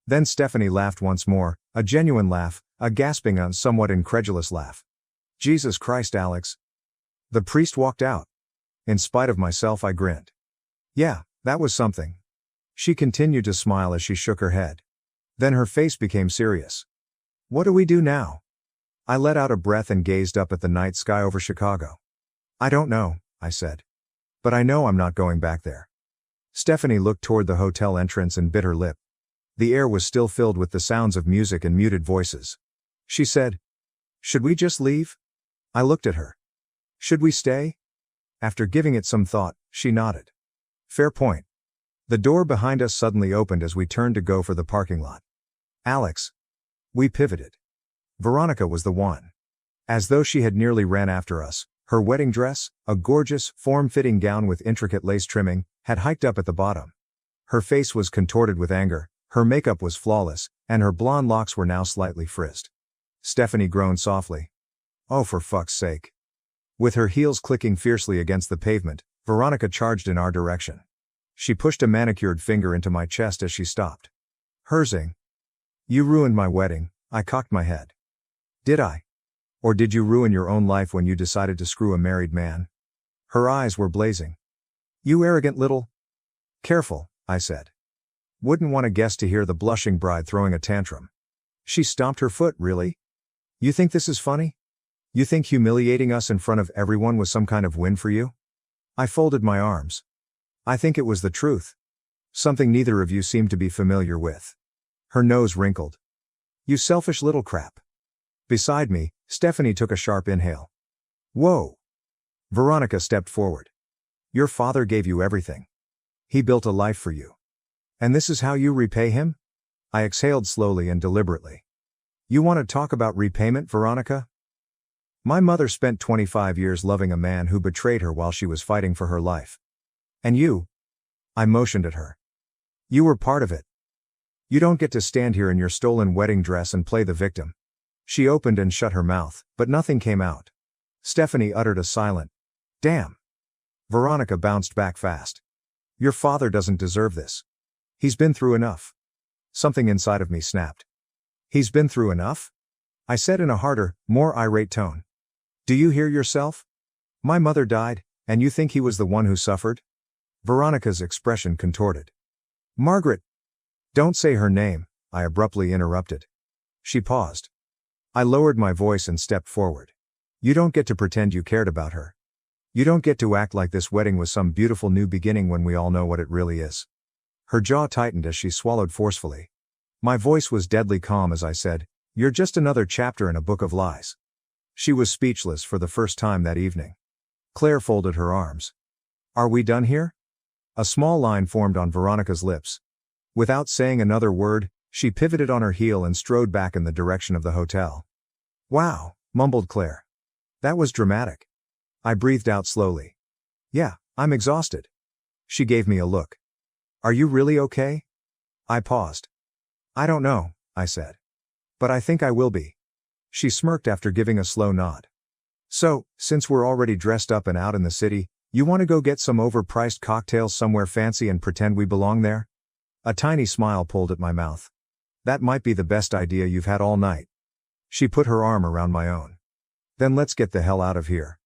Then Stephanie laughed once more, a genuine laugh, a gasping and somewhat incredulous laugh. Jesus Christ, Alex. The priest walked out. In spite of myself, I grinned. Yeah, that was something. She continued to smile as she shook her head. Then her face became serious. What do we do now? I let out a breath and gazed up at the night sky over Chicago. I don't know, I said. But I know I'm not going back there. Stephanie looked toward the hotel entrance and bit her lip. The air was still filled with the sounds of music and muted voices. She said, "Should we just leave?" I looked at her. "Should we stay?" After giving it some thought, she nodded. Fair point. The door behind us suddenly opened as we turned to go for the parking lot. Alex. We pivoted. Veronica was the one. As though she had nearly ran after us, her wedding dress, a gorgeous, form-fitting gown with intricate lace trimming, had hiked up at the bottom. Her face was contorted with anger, her makeup was flawless, and her blonde locks were now slightly frizzed. Stephanie groaned softly. Oh, for fuck's sake. With her heels clicking fiercely against the pavement, Veronica charged in our direction. She pushed a manicured finger into my chest as she stopped. Herzing. You ruined my wedding. I cocked my head. Did I? Or did you ruin your own life when you decided to screw a married man? Her eyes were blazing. You arrogant little... Careful, I said. Wouldn't want a guest to hear the blushing bride throwing a tantrum. She stomped her foot. Really? You think this is funny? You think humiliating us in front of everyone was some kind of win for you? I folded my arms. I think it was the truth. Something neither of you seemed to be familiar with. Her nose wrinkled. You selfish little crap. Beside me, Stephanie took a sharp inhale. Whoa. Veronica stepped forward. Your father gave you everything. He built a life for you. And this is how you repay him? I exhaled slowly and deliberately. You want to talk about repayment, Veronica? My mother spent 25 years loving a man who betrayed her while she was fighting for her life. And you? I motioned at her. You were part of it. You don't get to stand here in your stolen wedding dress and play the victim. She opened and shut her mouth, but nothing came out. Stephanie uttered a silent, damn. Veronica bounced back fast. Your father doesn't deserve this. He's been through enough. Something inside of me snapped. He's been through enough? I said in a harder, more irate tone. Do you hear yourself? My mother died, and you think he was the one who suffered? Veronica's expression contorted. Margaret. Don't say her name, I abruptly interrupted. She paused. I lowered my voice and stepped forward. You don't get to pretend you cared about her. You don't get to act like this wedding was some beautiful new beginning when we all know what it really is. Her jaw tightened as she swallowed forcefully. My voice was deadly calm as I said, You're just another chapter in a book of lies. She was speechless for the first time that evening. Claire folded her arms. Are we done here? A small line formed on Veronica's lips. Without saying another word, she pivoted on her heel and strode back in the direction of the hotel. Wow, mumbled Claire. That was dramatic. I breathed out slowly. Yeah, I'm exhausted. She gave me a look. Are you really okay? I paused. I don't know, I said. But I think I will be. She smirked after giving a slow nod. So, since we're already dressed up and out in the city, you want to go get some overpriced cocktails somewhere fancy and pretend we belong there? A tiny smile pulled at my mouth. That might be the best idea you've had all night. She put her arm around my own. Then let's get the hell out of here.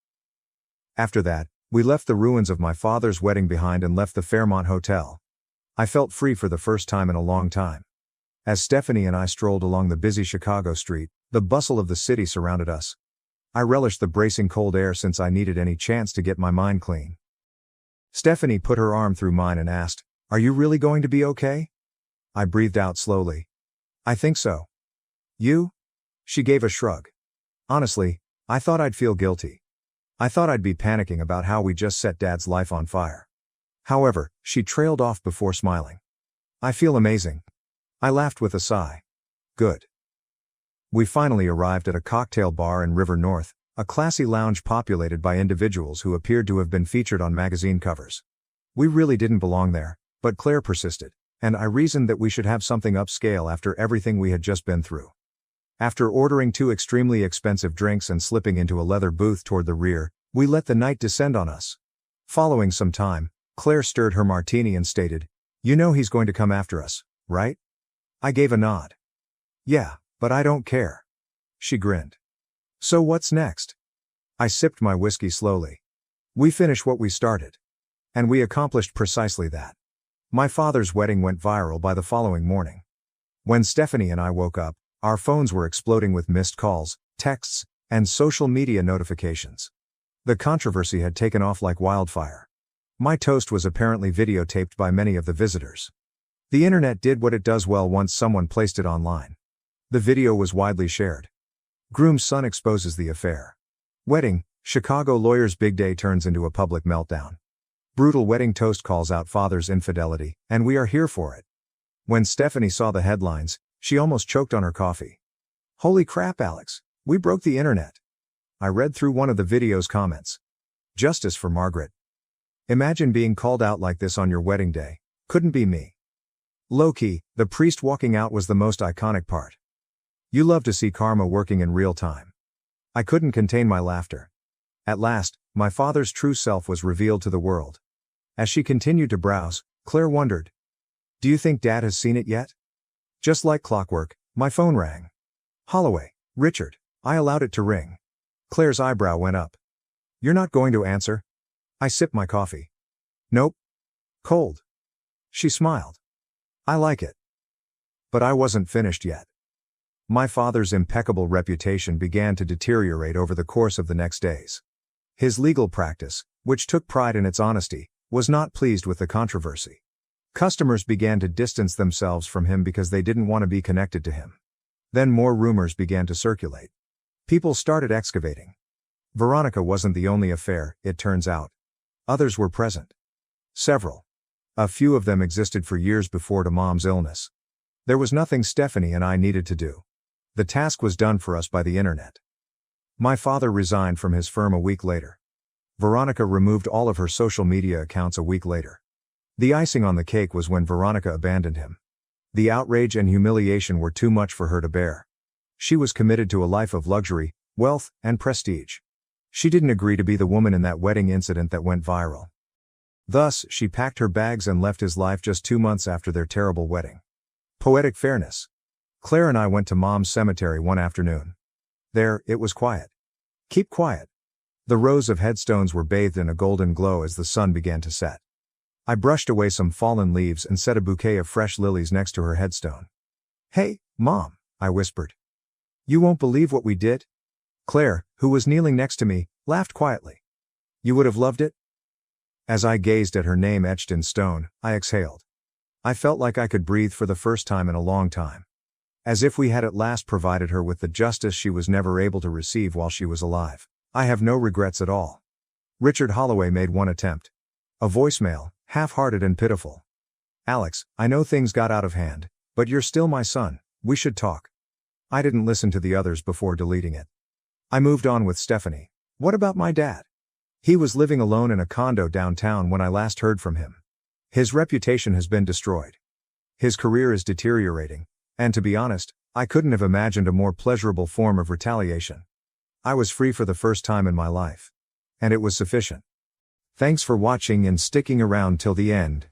After that, we left the ruins of my father's wedding behind and left the Fairmont Hotel. I felt free for the first time in a long time. As Stephanie and I strolled along the busy Chicago street, the bustle of the city surrounded us. I relished the bracing cold air since I needed any chance to get my mind clean. Stephanie put her arm through mine and asked, Are you really going to be okay? I breathed out slowly. I think so. You? She gave a shrug. Honestly, I thought I'd feel guilty. I thought I'd be panicking about how we just set Dad's life on fire. However, she trailed off before smiling. I feel amazing. I laughed with a sigh. Good. We finally arrived at a cocktail bar in River North, a classy lounge populated by individuals who appeared to have been featured on magazine covers. We really didn't belong there, but Claire persisted, and I reasoned that we should have something upscale after everything we had just been through. After ordering 2 extremely expensive drinks and slipping into a leather booth toward the rear, we let the night descend on us. Following some time, Claire stirred her martini and stated, "You know he's going to come after us, right?" I gave a nod. "Yeah, but I don't care." She grinned. "So what's next?" I sipped my whiskey slowly. "We finish what we started." And we accomplished precisely that. My father's wedding went viral by the following morning. When Stephanie and I woke up, our phones were exploding with missed calls, texts, and social media notifications. The controversy had taken off like wildfire. My toast was apparently videotaped by many of the visitors. The internet did what it does well once someone placed it online. The video was widely shared. Groom's son exposes the affair. Wedding, Chicago lawyer's big day turns into a public meltdown. Brutal wedding toast calls out father's infidelity, and we are here for it. When Stephanie saw the headlines, she almost choked on her coffee. "Holy crap, Alex, we broke the internet." I read through one of the video's comments. "Justice for Margaret. Imagine being called out like this on your wedding day. Couldn't be me." Low-key, the priest walking out was the most iconic part. You love to see karma working in real time. I couldn't contain my laughter. At last, my father's true self was revealed to the world. As she continued to browse, Claire wondered, "Do you think Dad has seen it yet?" Just like clockwork, my phone rang. "Holloway, Richard." I allowed it to ring. Claire's eyebrow went up. "You're not going to answer?" I sipped my coffee. "Nope. Cold." She smiled. "I like it." But I wasn't finished yet. My father's impeccable reputation began to deteriorate over the course of the next days. His legal practice, which took pride in its honesty, was not pleased with the controversy. Customers began to distance themselves from him because they didn't want to be connected to him. Then more rumors began to circulate. People started excavating. Veronica wasn't the only affair, it turns out. Others were present. Several. A few of them existed for years before Mom's illness. There was nothing Stephanie and I needed to do. The task was done for us by the internet. My father resigned from his firm a week later. Veronica removed all of her social media accounts a week later. The icing on the cake was when Veronica abandoned him. The outrage and humiliation were too much for her to bear. She was committed to a life of luxury, wealth, and prestige. She didn't agree to be the woman in that wedding incident that went viral. Thus, she packed her bags and left his life just 2 months after their terrible wedding. Poetic fairness. Claire and I went to Mom's cemetery one afternoon. There, it was quiet. Keep quiet. The rows of headstones were bathed in a golden glow as the sun began to set. I brushed away some fallen leaves and set a bouquet of fresh lilies next to her headstone. "Hey, Mom," I whispered. "You won't believe what we did?" Claire, who was kneeling next to me, laughed quietly. "You would have loved it?" As I gazed at her name etched in stone, I exhaled. I felt like I could breathe for the first time in a long time. As if we had at last provided her with the justice she was never able to receive while she was alive. I have no regrets at all. Richard Holloway made one attempt. A voicemail, half-hearted and pitiful. "Alex, I know things got out of hand, but you're still my son, we should talk." I didn't listen to the others before deleting it. I moved on with Stephanie. What about my dad? He was living alone in a condo downtown when I last heard from him. His reputation has been destroyed. His career is deteriorating, and to be honest, I couldn't have imagined a more pleasurable form of retaliation. I was free for the first time in my life. And it was sufficient. Thanks for watching and sticking around till the end.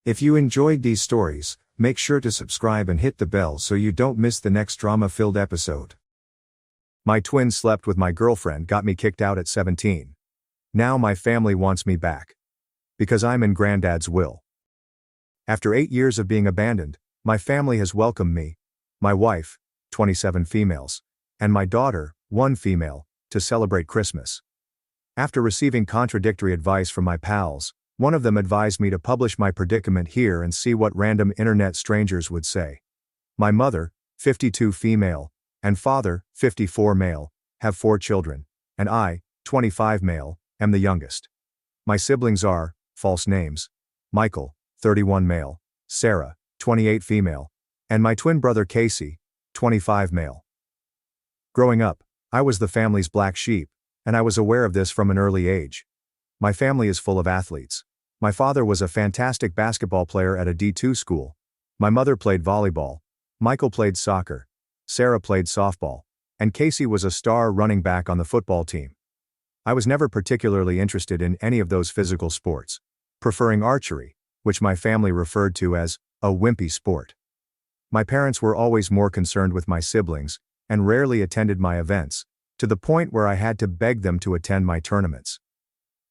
If you enjoyed these stories, make sure to subscribe and hit the bell so you don't miss the next drama-filled episode. My twin slept with my girlfriend got me kicked out at 17. Now my family wants me back. Because I'm in Granddad's will. After 8 years of being abandoned, my family has welcomed me, my wife, 27 females, and my daughter, 1 female, to celebrate Christmas. After receiving contradictory advice from my pals, one of them advised me to publish my predicament here and see what random internet strangers would say. My mother, 52 female, and father, 54 male, have 4 children, and I, 25 male, am the youngest. My siblings are, false names, Michael, 31 male, Sarah, 28 female, and my twin brother Casey, 25 male. Growing up, I was the family's black sheep, and I was aware of this from an early age. My family is full of athletes. My father was a fantastic basketball player at a D2 school. My mother played volleyball. Michael played soccer. Sarah played softball. And Casey was a star running back on the football team. I was never particularly interested in any of those physical sports. preferring archery, which my family referred to as a wimpy sport. My parents were always more concerned with my siblings and rarely attended my events, to the point where I had to beg them to attend my tournaments.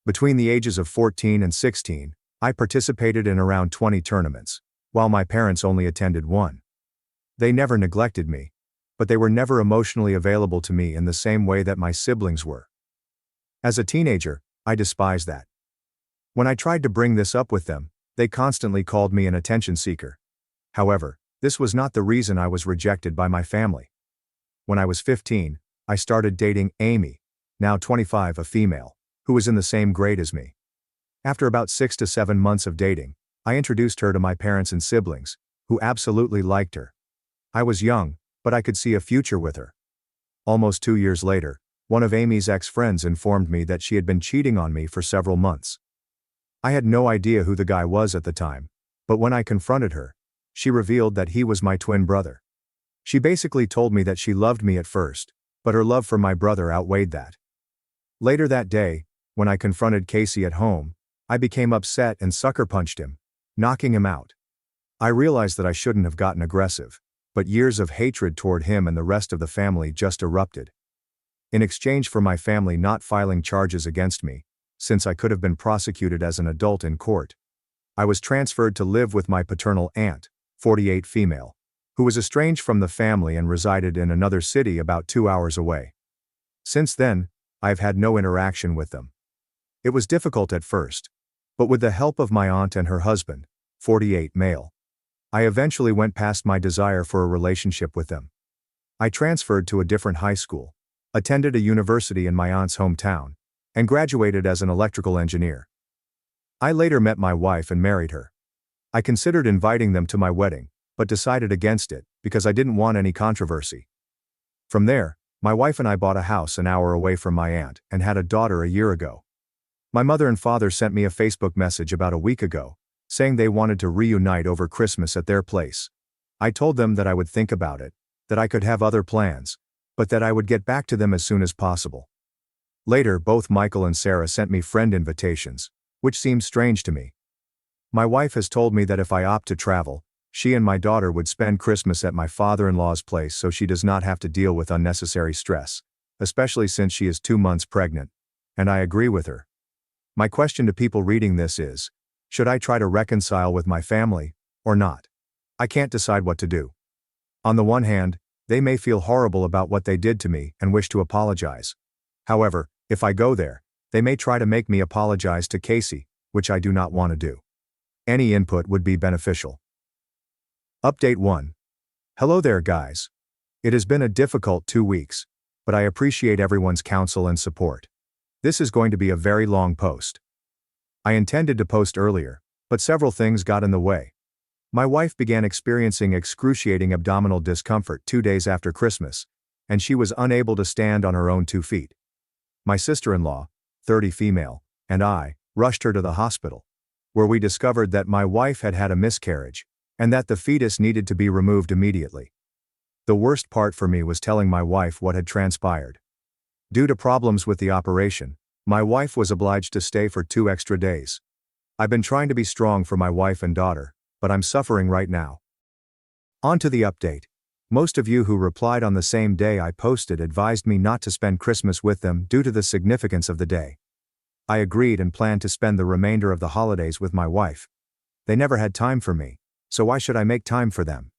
Between the ages of 14 and 16, I participated in around 20 tournaments, while my parents only attended one. They never neglected me, but they were never emotionally available to me in the same way that my siblings were. As a teenager, I despised that. When I tried to bring this up with them, they constantly called me an attention seeker. However, this was not the reason I was rejected by my family. When I was 15, I started dating Amy, now 25, a female, who was in the same grade as me. After about 6 to 7 months of dating, I introduced her to my parents and siblings, who absolutely liked her. I was young, but I could see a future with her. Almost 2 years later, one of Amy's ex-friends informed me that she had been cheating on me for several months. I had no idea who the guy was at the time, but when I confronted her, she revealed that he was my twin brother. She basically told me that she loved me at first, but her love for my brother outweighed that. Later that day, when I confronted Casey at home, I became upset and sucker punched him, knocking him out. I realized that I shouldn't have gotten aggressive, but years of hatred toward him and the rest of the family just erupted. In exchange for my family not filing charges against me, since I could have been prosecuted as an adult in court, I was transferred to live with my paternal aunt, 48 female, who was estranged from the family and resided in another city about 2 hours away. Since then, I've had no interaction with them. It was difficult at first, but with the help of my aunt and her husband, 48 male, I eventually went past my desire for a relationship with them. I transferred to a different high school, attended a university in my aunt's hometown, and graduated as an electrical engineer. I later met my wife and married her. I considered inviting them to my wedding, but decided against it because I didn't want any controversy. From there, my wife and I bought a house an hour away from my aunt and had a daughter a year ago. My mother and father sent me a Facebook message about a week ago, saying they wanted to reunite over Christmas at their place. I told them that I would think about it, that I could have other plans, but that I would get back to them as soon as possible. Later, both Michael and Sarah sent me friend invitations, which seemed strange to me. My wife has told me that if I opt to travel, she and my daughter would spend Christmas at my father-in-law's place so she does not have to deal with unnecessary stress, especially since she is 2 months pregnant, and I agree with her. My question to people reading this is, should I try to reconcile with my family, or not? I can't decide what to do. On the one hand, they may feel horrible about what they did to me and wish to apologize. However, if I go there, they may try to make me apologize to Casey, which I do not want to do. Any input would be beneficial. Update 1. Hello there, guys. It has been a difficult 2 weeks, but I appreciate everyone's counsel and support. This is going to be a very long post. I intended to post earlier, but several things got in the way. My wife began experiencing excruciating abdominal discomfort 2 days after Christmas, and she was unable to stand on her own 2 feet. My sister-in-law, 30 female, and I rushed her to the hospital, where we discovered that my wife had had a miscarriage, and that the fetus needed to be removed immediately. The worst part for me was telling my wife what had transpired. Due to problems with the operation, my wife was obliged to stay for 2 extra days. I've been trying to be strong for my wife and daughter, but I'm suffering right now. On to the update. Most of you who replied on the same day I posted advised me not to spend Christmas with them due to the significance of the day. I agreed and planned to spend the remainder of the holidays with my wife. They never had time for me, so why should I make time for them?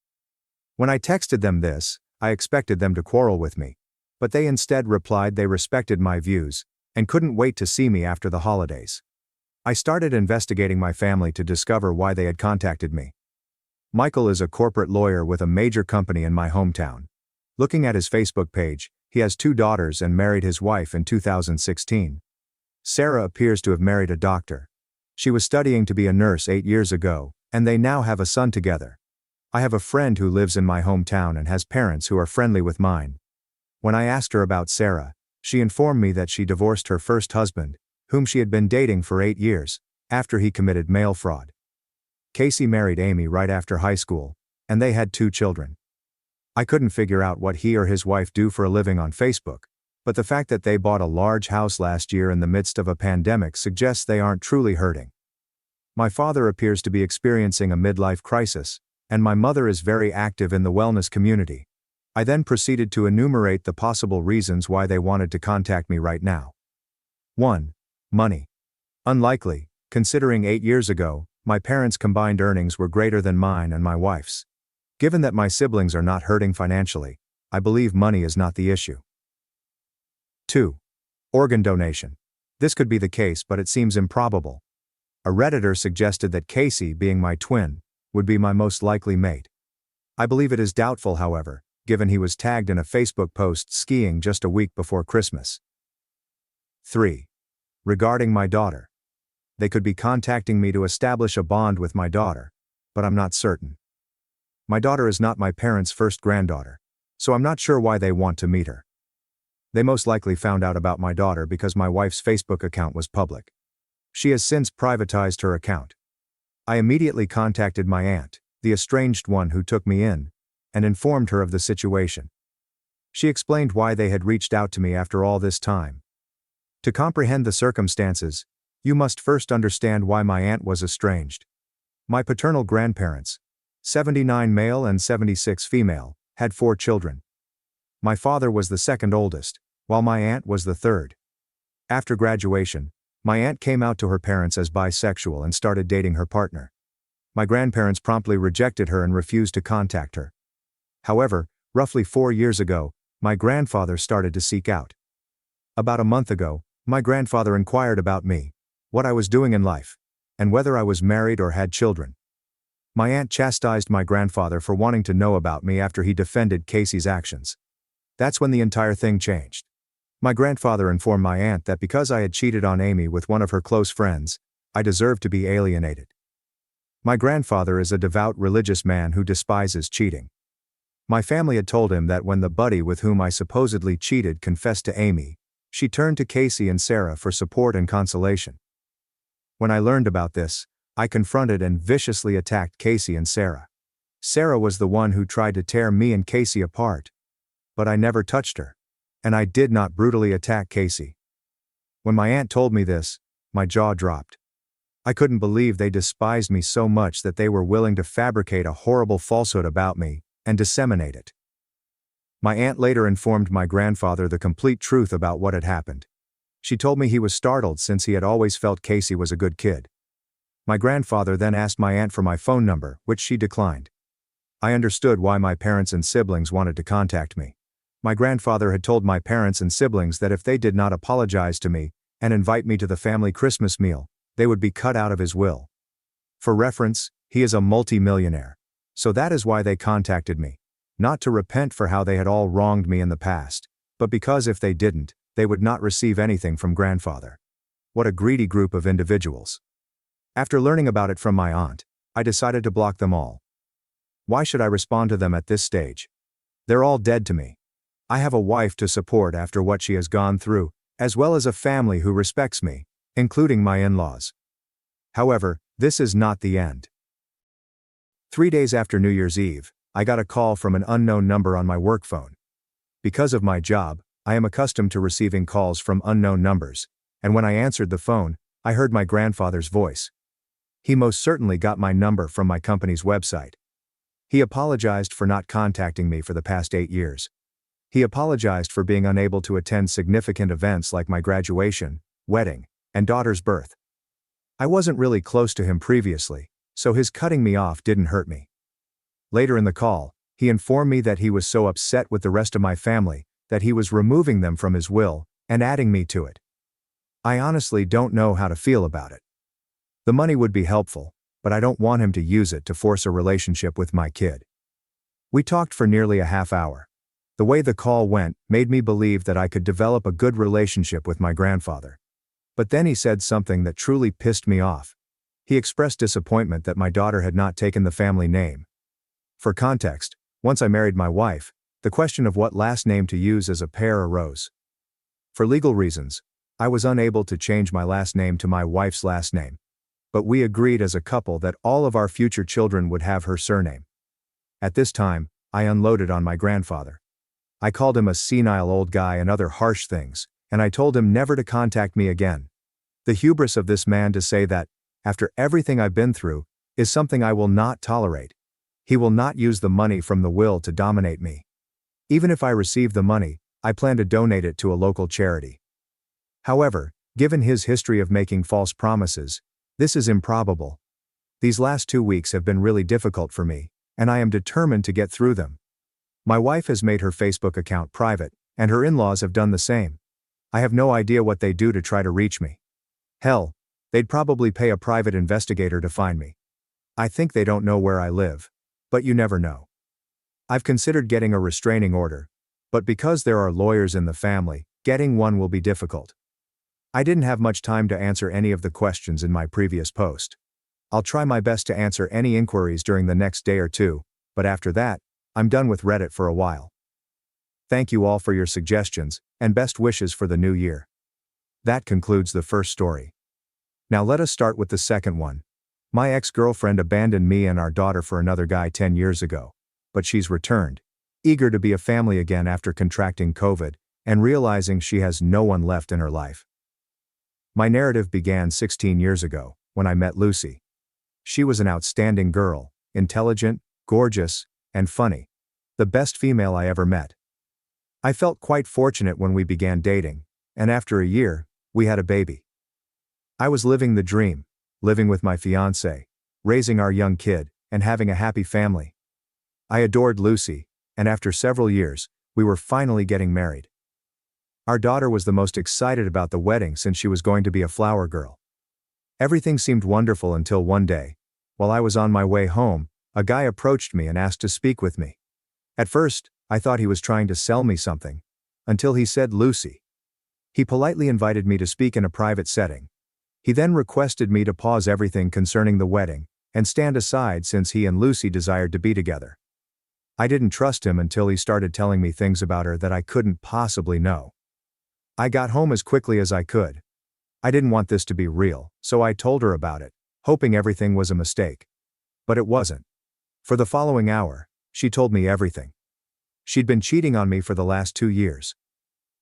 When I texted them this, I expected them to quarrel with me, but they instead replied they respected my views and couldn't wait to see me after the holidays. I started investigating my family to discover why they had contacted me. Michael is a corporate lawyer with a major company in my hometown. Looking at his Facebook page, he has 2 daughters and married his wife in 2016. Sarah appears to have married a doctor. She was studying to be a nurse 8 years ago, and they now have a son together. I have a friend who lives in my hometown and has parents who are friendly with mine. When I asked her about Sarah, she informed me that she divorced her first husband, whom she had been dating for 8 years, after he committed mail fraud. Casey married Amy right after high school, and they had 2 children. I couldn't figure out what he or his wife do for a living on Facebook, but the fact that they bought a large house last year in the midst of a pandemic suggests they aren't truly hurting. My father appears to be experiencing a midlife crisis, and my mother is very active in the wellness community. I then proceeded to enumerate the possible reasons why they wanted to contact me right now. 1. Money. Unlikely, considering 8 years ago, my parents' combined earnings were greater than mine and my wife's. Given that my siblings are not hurting financially, I believe money is not the issue. 2. Organ donation. This could be the case, but it seems improbable. A Redditor suggested that Casey, being my twin, would be my most likely mate. I believe it is doubtful, however, given he was tagged in a Facebook post skiing just a week before Christmas. 3. Regarding my daughter. They could be contacting me to establish a bond with my daughter, but I'm not certain. My daughter is not my parents' first granddaughter, so I'm not sure why they want to meet her. They most likely found out about my daughter because my wife's Facebook account was public. She has since privatized her account. I immediately contacted my aunt, the estranged one who took me in, and informed her of the situation. She explained why they had reached out to me after all this time. To comprehend the circumstances, you must first understand why my aunt was estranged. My paternal grandparents, 79 male and 76 female, had 4 children. My father was the second oldest, while my aunt was the third. After graduation, my aunt came out to her parents as bisexual and started dating her partner. My grandparents promptly rejected her and refused to contact her. However, roughly 4 years ago, my grandfather started to seek out. About a month ago, my grandfather inquired about me, what I was doing in life, and whether I was married or had children. My aunt chastised my grandfather for wanting to know about me after he defended Casey's actions. That's when the entire thing changed. My grandfather informed my aunt that because I had cheated on Amy with one of her close friends, I deserved to be alienated. My grandfather is a devout religious man who despises cheating. My family had told him that when the buddy with whom I supposedly cheated confessed to Amy, she turned to Casey and Sarah for support and consolation. When I learned about this, I confronted and viciously attacked Casey and Sarah. Sarah was the one who tried to tear me and Casey apart. But I never touched her. And I did not brutally attack Casey. When my aunt told me this, my jaw dropped. I couldn't believe they despised me so much that they were willing to fabricate a horrible falsehood about me and disseminate it. My aunt later informed my grandfather the complete truth about what had happened. She told me he was startled since he had always felt Casey was a good kid. My grandfather then asked my aunt for my phone number, which she declined. I understood why my parents and siblings wanted to contact me. My grandfather had told my parents and siblings that if they did not apologize to me and invite me to the family Christmas meal, they would be cut out of his will. For reference, he is a multi-millionaire. So that is why they contacted me. Not to repent for how they had all wronged me in the past, but because if they didn't, they would not receive anything from grandfather. What a greedy group of individuals. After learning about it from my aunt, I decided to block them all. Why should I respond to them at this stage? They're all dead to me. I have a wife to support after what she has gone through, as well as a family who respects me, including my in-laws. However, this is not the end. 3 days after New Year's Eve, I got a call from an unknown number on my work phone. Because of my job, I am accustomed to receiving calls from unknown numbers, and when I answered the phone, I heard my grandfather's voice. He most certainly got my number from my company's website. He apologized for not contacting me for the past 8 years. He apologized for being unable to attend significant events like my graduation, wedding, and daughter's birth. I wasn't really close to him previously, so his cutting me off didn't hurt me. Later in the call, he informed me that he was so upset with the rest of my family that he was removing them from his will and adding me to it. I honestly don't know how to feel about it. The money would be helpful, but I don't want him to use it to force a relationship with my kid. We talked for nearly a half hour. The way the call went made me believe that I could develop a good relationship with my grandfather. But then he said something that truly pissed me off. He expressed disappointment that my daughter had not taken the family name. For context, once I married my wife, the question of what last name to use as a pair arose. For legal reasons, I was unable to change my last name to my wife's last name. But we agreed as a couple that all of our future children would have her surname. At this time, I unloaded on my grandfather. I called him a senile old guy and other harsh things, and I told him never to contact me again. The hubris of this man to say that, after everything I've been through, is something I will not tolerate. He will not use the money from the will to dominate me. Even if I receive the money, I plan to donate it to a local charity. However, given his history of making false promises, this is improbable. These last 2 weeks have been really difficult for me, and I am determined to get through them. My wife has made her Facebook account private, and her in-laws have done the same. I have no idea what they do to try to reach me. Hell, they'd probably pay a private investigator to find me. I think they don't know where I live. But you never know. I've considered getting a restraining order, but because there are lawyers in the family, getting one will be difficult. I didn't have much time to answer any of the questions in my previous post. I'll try my best to answer any inquiries during the next day or two, but after that, I'm done with Reddit for a while. Thank you all for your suggestions, and best wishes for the new year. That concludes the first story. Now let us start with the second one. My ex-girlfriend abandoned me and our daughter for another guy 10 years ago, but she's returned, eager to be a family again after contracting COVID and realizing she has no one left in her life. My narrative began 16 years ago, when I met Lucy. She was an outstanding girl, intelligent, gorgeous, and funny. The best female I ever met. I felt quite fortunate when we began dating, and after a year, we had a baby. I was living the dream, living with my fiancé, raising our young kid, and having a happy family. I adored Lucy, and after several years, we were finally getting married. Our daughter was the most excited about the wedding since she was going to be a flower girl. Everything seemed wonderful until one day, while I was on my way home, a guy approached me and asked to speak with me. At first, I thought he was trying to sell me something, until he said Lucy. He politely invited me to speak in a private setting. He then requested me to pause everything concerning the wedding, and stand aside since he and Lucy desired to be together. I didn't trust him until he started telling me things about her that I couldn't possibly know. I got home as quickly as I could. I didn't want this to be real, so I told her about it, hoping everything was a mistake. But it wasn't. For the following hour, she told me everything. She'd been cheating on me for the last 2 years.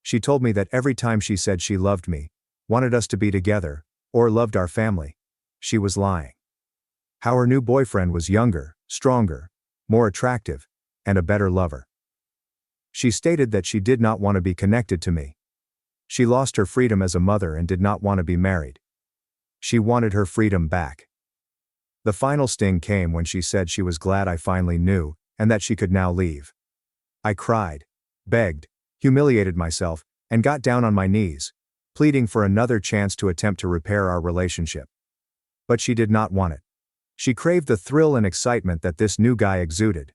She told me that every time she said she loved me, wanted us to be together, or loved our family, she was lying. How her new boyfriend was younger, stronger, more attractive, and a better lover. She stated that she did not want to be connected to me. She lost her freedom as a mother and did not want to be married. She wanted her freedom back. The final sting came when she said she was glad I finally knew, and that she could now leave. I cried, begged, humiliated myself, and got down on my knees, pleading for another chance to attempt to repair our relationship. But she did not want it. She craved the thrill and excitement that this new guy exuded.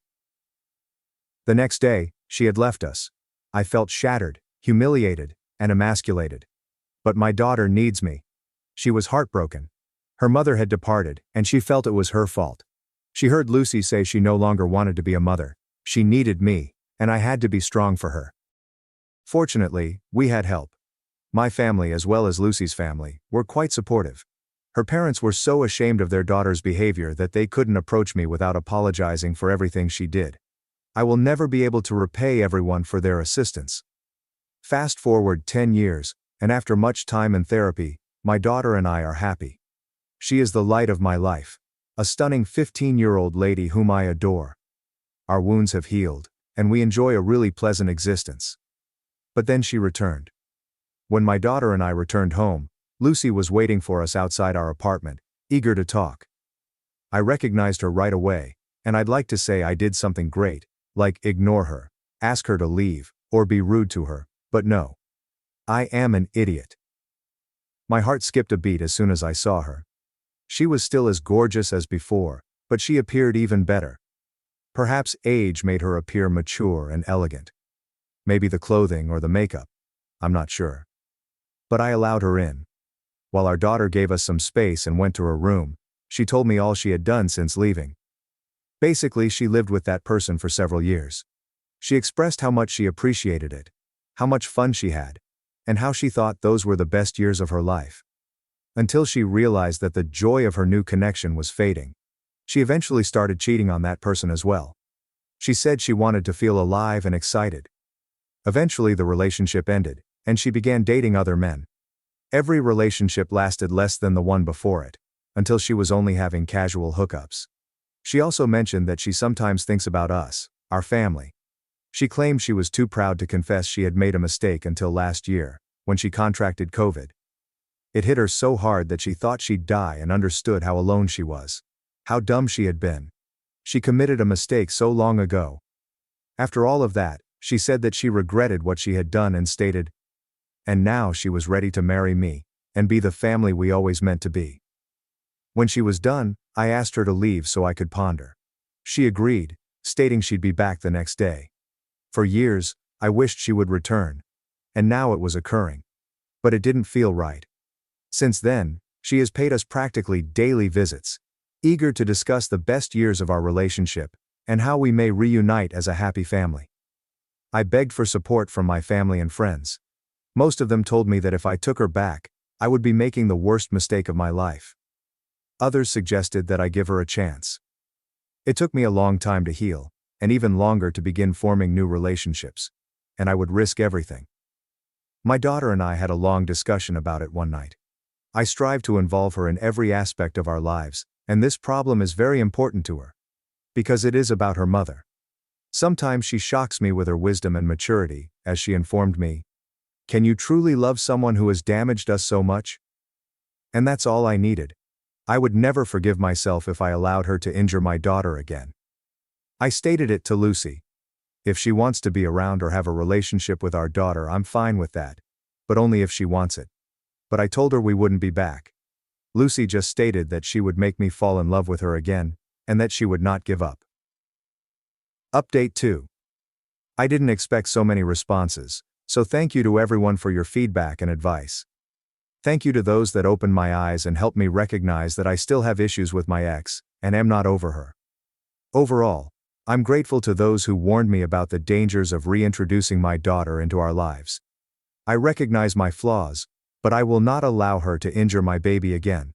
The next day, she had left us. I felt shattered, humiliated, and emasculated. But my daughter needs me. She was heartbroken. Her mother had departed, and she felt it was her fault. She heard Lucy say she no longer wanted to be a mother. She needed me, and I had to be strong for her. Fortunately, we had help. My family, as well as Lucy's family, were quite supportive. Her parents were so ashamed of their daughter's behavior that they couldn't approach me without apologizing for everything she did. I will never be able to repay everyone for their assistance. Fast forward 10 years, and after much time and therapy, my daughter and I are happy. She is the light of my life, a stunning 15-year-old lady whom I adore. Our wounds have healed, and we enjoy a really pleasant existence. But then she returned. When my daughter and I returned home, Lucy was waiting for us outside our apartment, eager to talk. I recognized her right away, and I'd like to say I did something great, like ignore her, ask her to leave, or be rude to her, but no. I am an idiot. My heart skipped a beat as soon as I saw her. She was still as gorgeous as before, but she appeared even better. Perhaps age made her appear mature and elegant. Maybe the clothing or the makeup. I'm not sure. But I allowed her in. While our daughter gave us some space and went to her room, she told me all she had done since leaving. Basically, she lived with that person for several years. She expressed how much she appreciated it, how much fun she had, and how she thought those were the best years of her life. Until she realized that the joy of her new connection was fading. She eventually started cheating on that person as well. She said she wanted to feel alive and excited. Eventually the relationship ended, and she began dating other men. Every relationship lasted less than the one before it. until she was only having casual hookups. She also mentioned that she sometimes thinks about us, our family. She claimed she was too proud to confess she had made a mistake until last year, when she contracted COVID. It hit her so hard that she thought she'd die and understood how alone she was. How dumb she had been. She committed a mistake so long ago. After all of that, she said that she regretted what she had done and stated, and now she was ready to marry me, and be the family we always meant to be. When she was done, I asked her to leave so I could ponder. She agreed, stating she'd be back the next day. For years, I wished she would return. And now it was occurring. But it didn't feel right. Since then, she has paid us practically daily visits, eager to discuss the best years of our relationship, and how we may reunite as a happy family. I begged for support from my family and friends. Most of them told me that if I took her back, I would be making the worst mistake of my life. Others suggested that I give her a chance. It took me a long time to heal, and even longer to begin forming new relationships. And I would risk everything. My daughter and I had a long discussion about it one night. I strive to involve her in every aspect of our lives, and this problem is very important to her. Because it is about her mother. Sometimes she shocks me with her wisdom and maturity, as she informed me, "Can you truly love someone who has damaged us so much?" And that's all I needed. I would never forgive myself if I allowed her to injure my daughter again. I stated it to Lucy. If she wants to be around or have a relationship with our daughter, I'm fine with that. But only if she wants it. But I told her we wouldn't be back. Lucy just stated that she would make me fall in love with her again, and that she would not give up. Update 2. I didn't expect so many responses, so thank you to everyone for your feedback and advice. Thank you to those that opened my eyes and helped me recognize that I still have issues with my ex, and am not over her. Overall, I'm grateful to those who warned me about the dangers of reintroducing my daughter into our lives. I recognize my flaws, but I will not allow her to injure my baby again.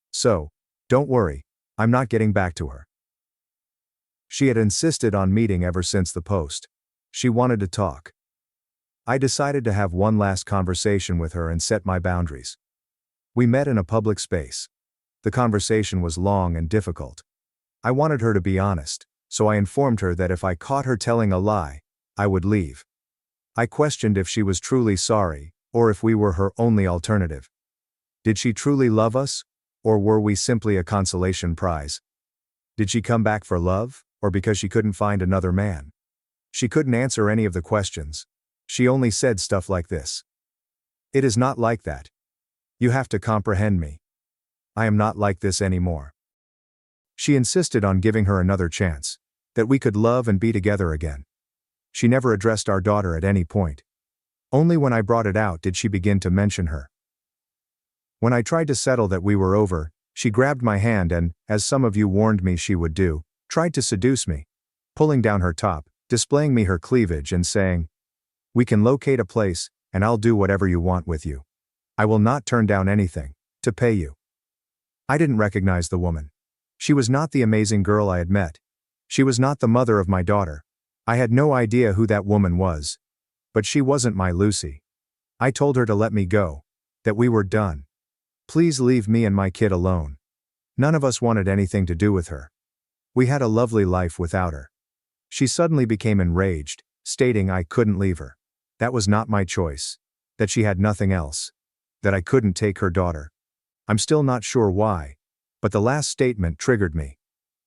So, don't worry, I'm not getting back to her. She had insisted on meeting ever since the post. She wanted to talk. I decided to have one last conversation with her and set my boundaries. We met in a public space. The conversation was long and difficult. I wanted her to be honest, so I informed her that if I caught her telling a lie, I would leave. I questioned if she was truly sorry, or if we were her only alternative. Did she truly love us, or were we simply a consolation prize? Did she come back for love, or because she couldn't find another man? She couldn't answer any of the questions. She only said stuff like this. "It is not like that. You have to comprehend me. I am not like this anymore." She insisted on giving her another chance, that we could love and be together again. She never addressed our daughter at any point. Only when I brought it out did she begin to mention her. When I tried to settle that we were over, she grabbed my hand and, as some of you warned me she would do, tried to seduce me, pulling down her top, displaying me her cleavage and saying, "We can locate a place, and I'll do whatever you want with you. I will not turn down anything, to pay you." I didn't recognize the woman. She was not the amazing girl I had met. She was not the mother of my daughter. I had no idea who that woman was. But she wasn't my Lucy. I told her to let me go. That we were done. Please leave me and my kid alone. None of us wanted anything to do with her. We had a lovely life without her. She suddenly became enraged, stating I couldn't leave her. That was not my choice. That she had nothing else. That I couldn't take her daughter. I'm still not sure why, but the last statement triggered me.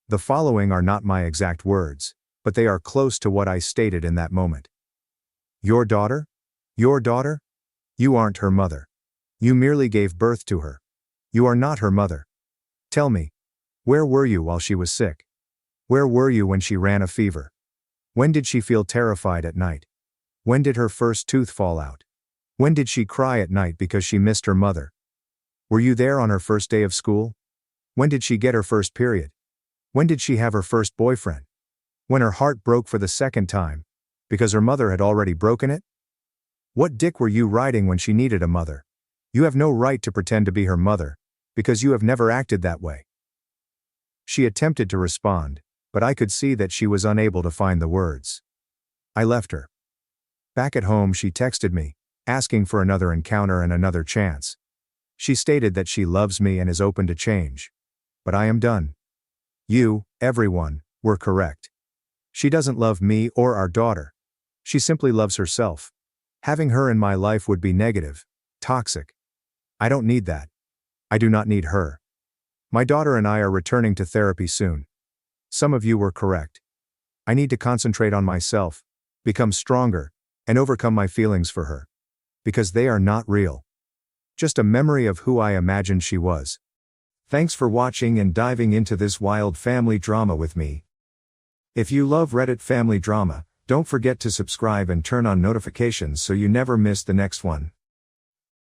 The following are not my exact words, but they are close to what I stated in that moment. "Your daughter? Your daughter? You aren't her mother. You merely gave birth to her. You are not her mother. Tell me, where were you while she was sick? Where were you when she ran a fever? When did she feel terrified at night? When did her first tooth fall out? When did she cry at night because she missed her mother? Were you there on her first day of school? When did she get her first period? When did she have her first boyfriend? When her heart broke for the second time, because her mother had already broken it? What dick were you riding when she needed a mother? You have no right to pretend to be her mother, because you have never acted that way." She attempted to respond, but I could see that she was unable to find the words. I left her. Back at home she texted me, asking for another encounter and another chance. She stated that she loves me and is open to change. But I am done. You, everyone, were correct. She doesn't love me or our daughter. She simply loves herself. Having her in my life would be negative, toxic. I don't need that. I do not need her. My daughter and I are returning to therapy soon. Some of you were correct. I need to concentrate on myself, become stronger, and overcome my feelings for her. Because they are not real. Just a memory of who I imagined she was. Thanks for watching and diving into this wild family drama with me. If you love Reddit family drama, don't forget to subscribe and turn on notifications so you never miss the next one.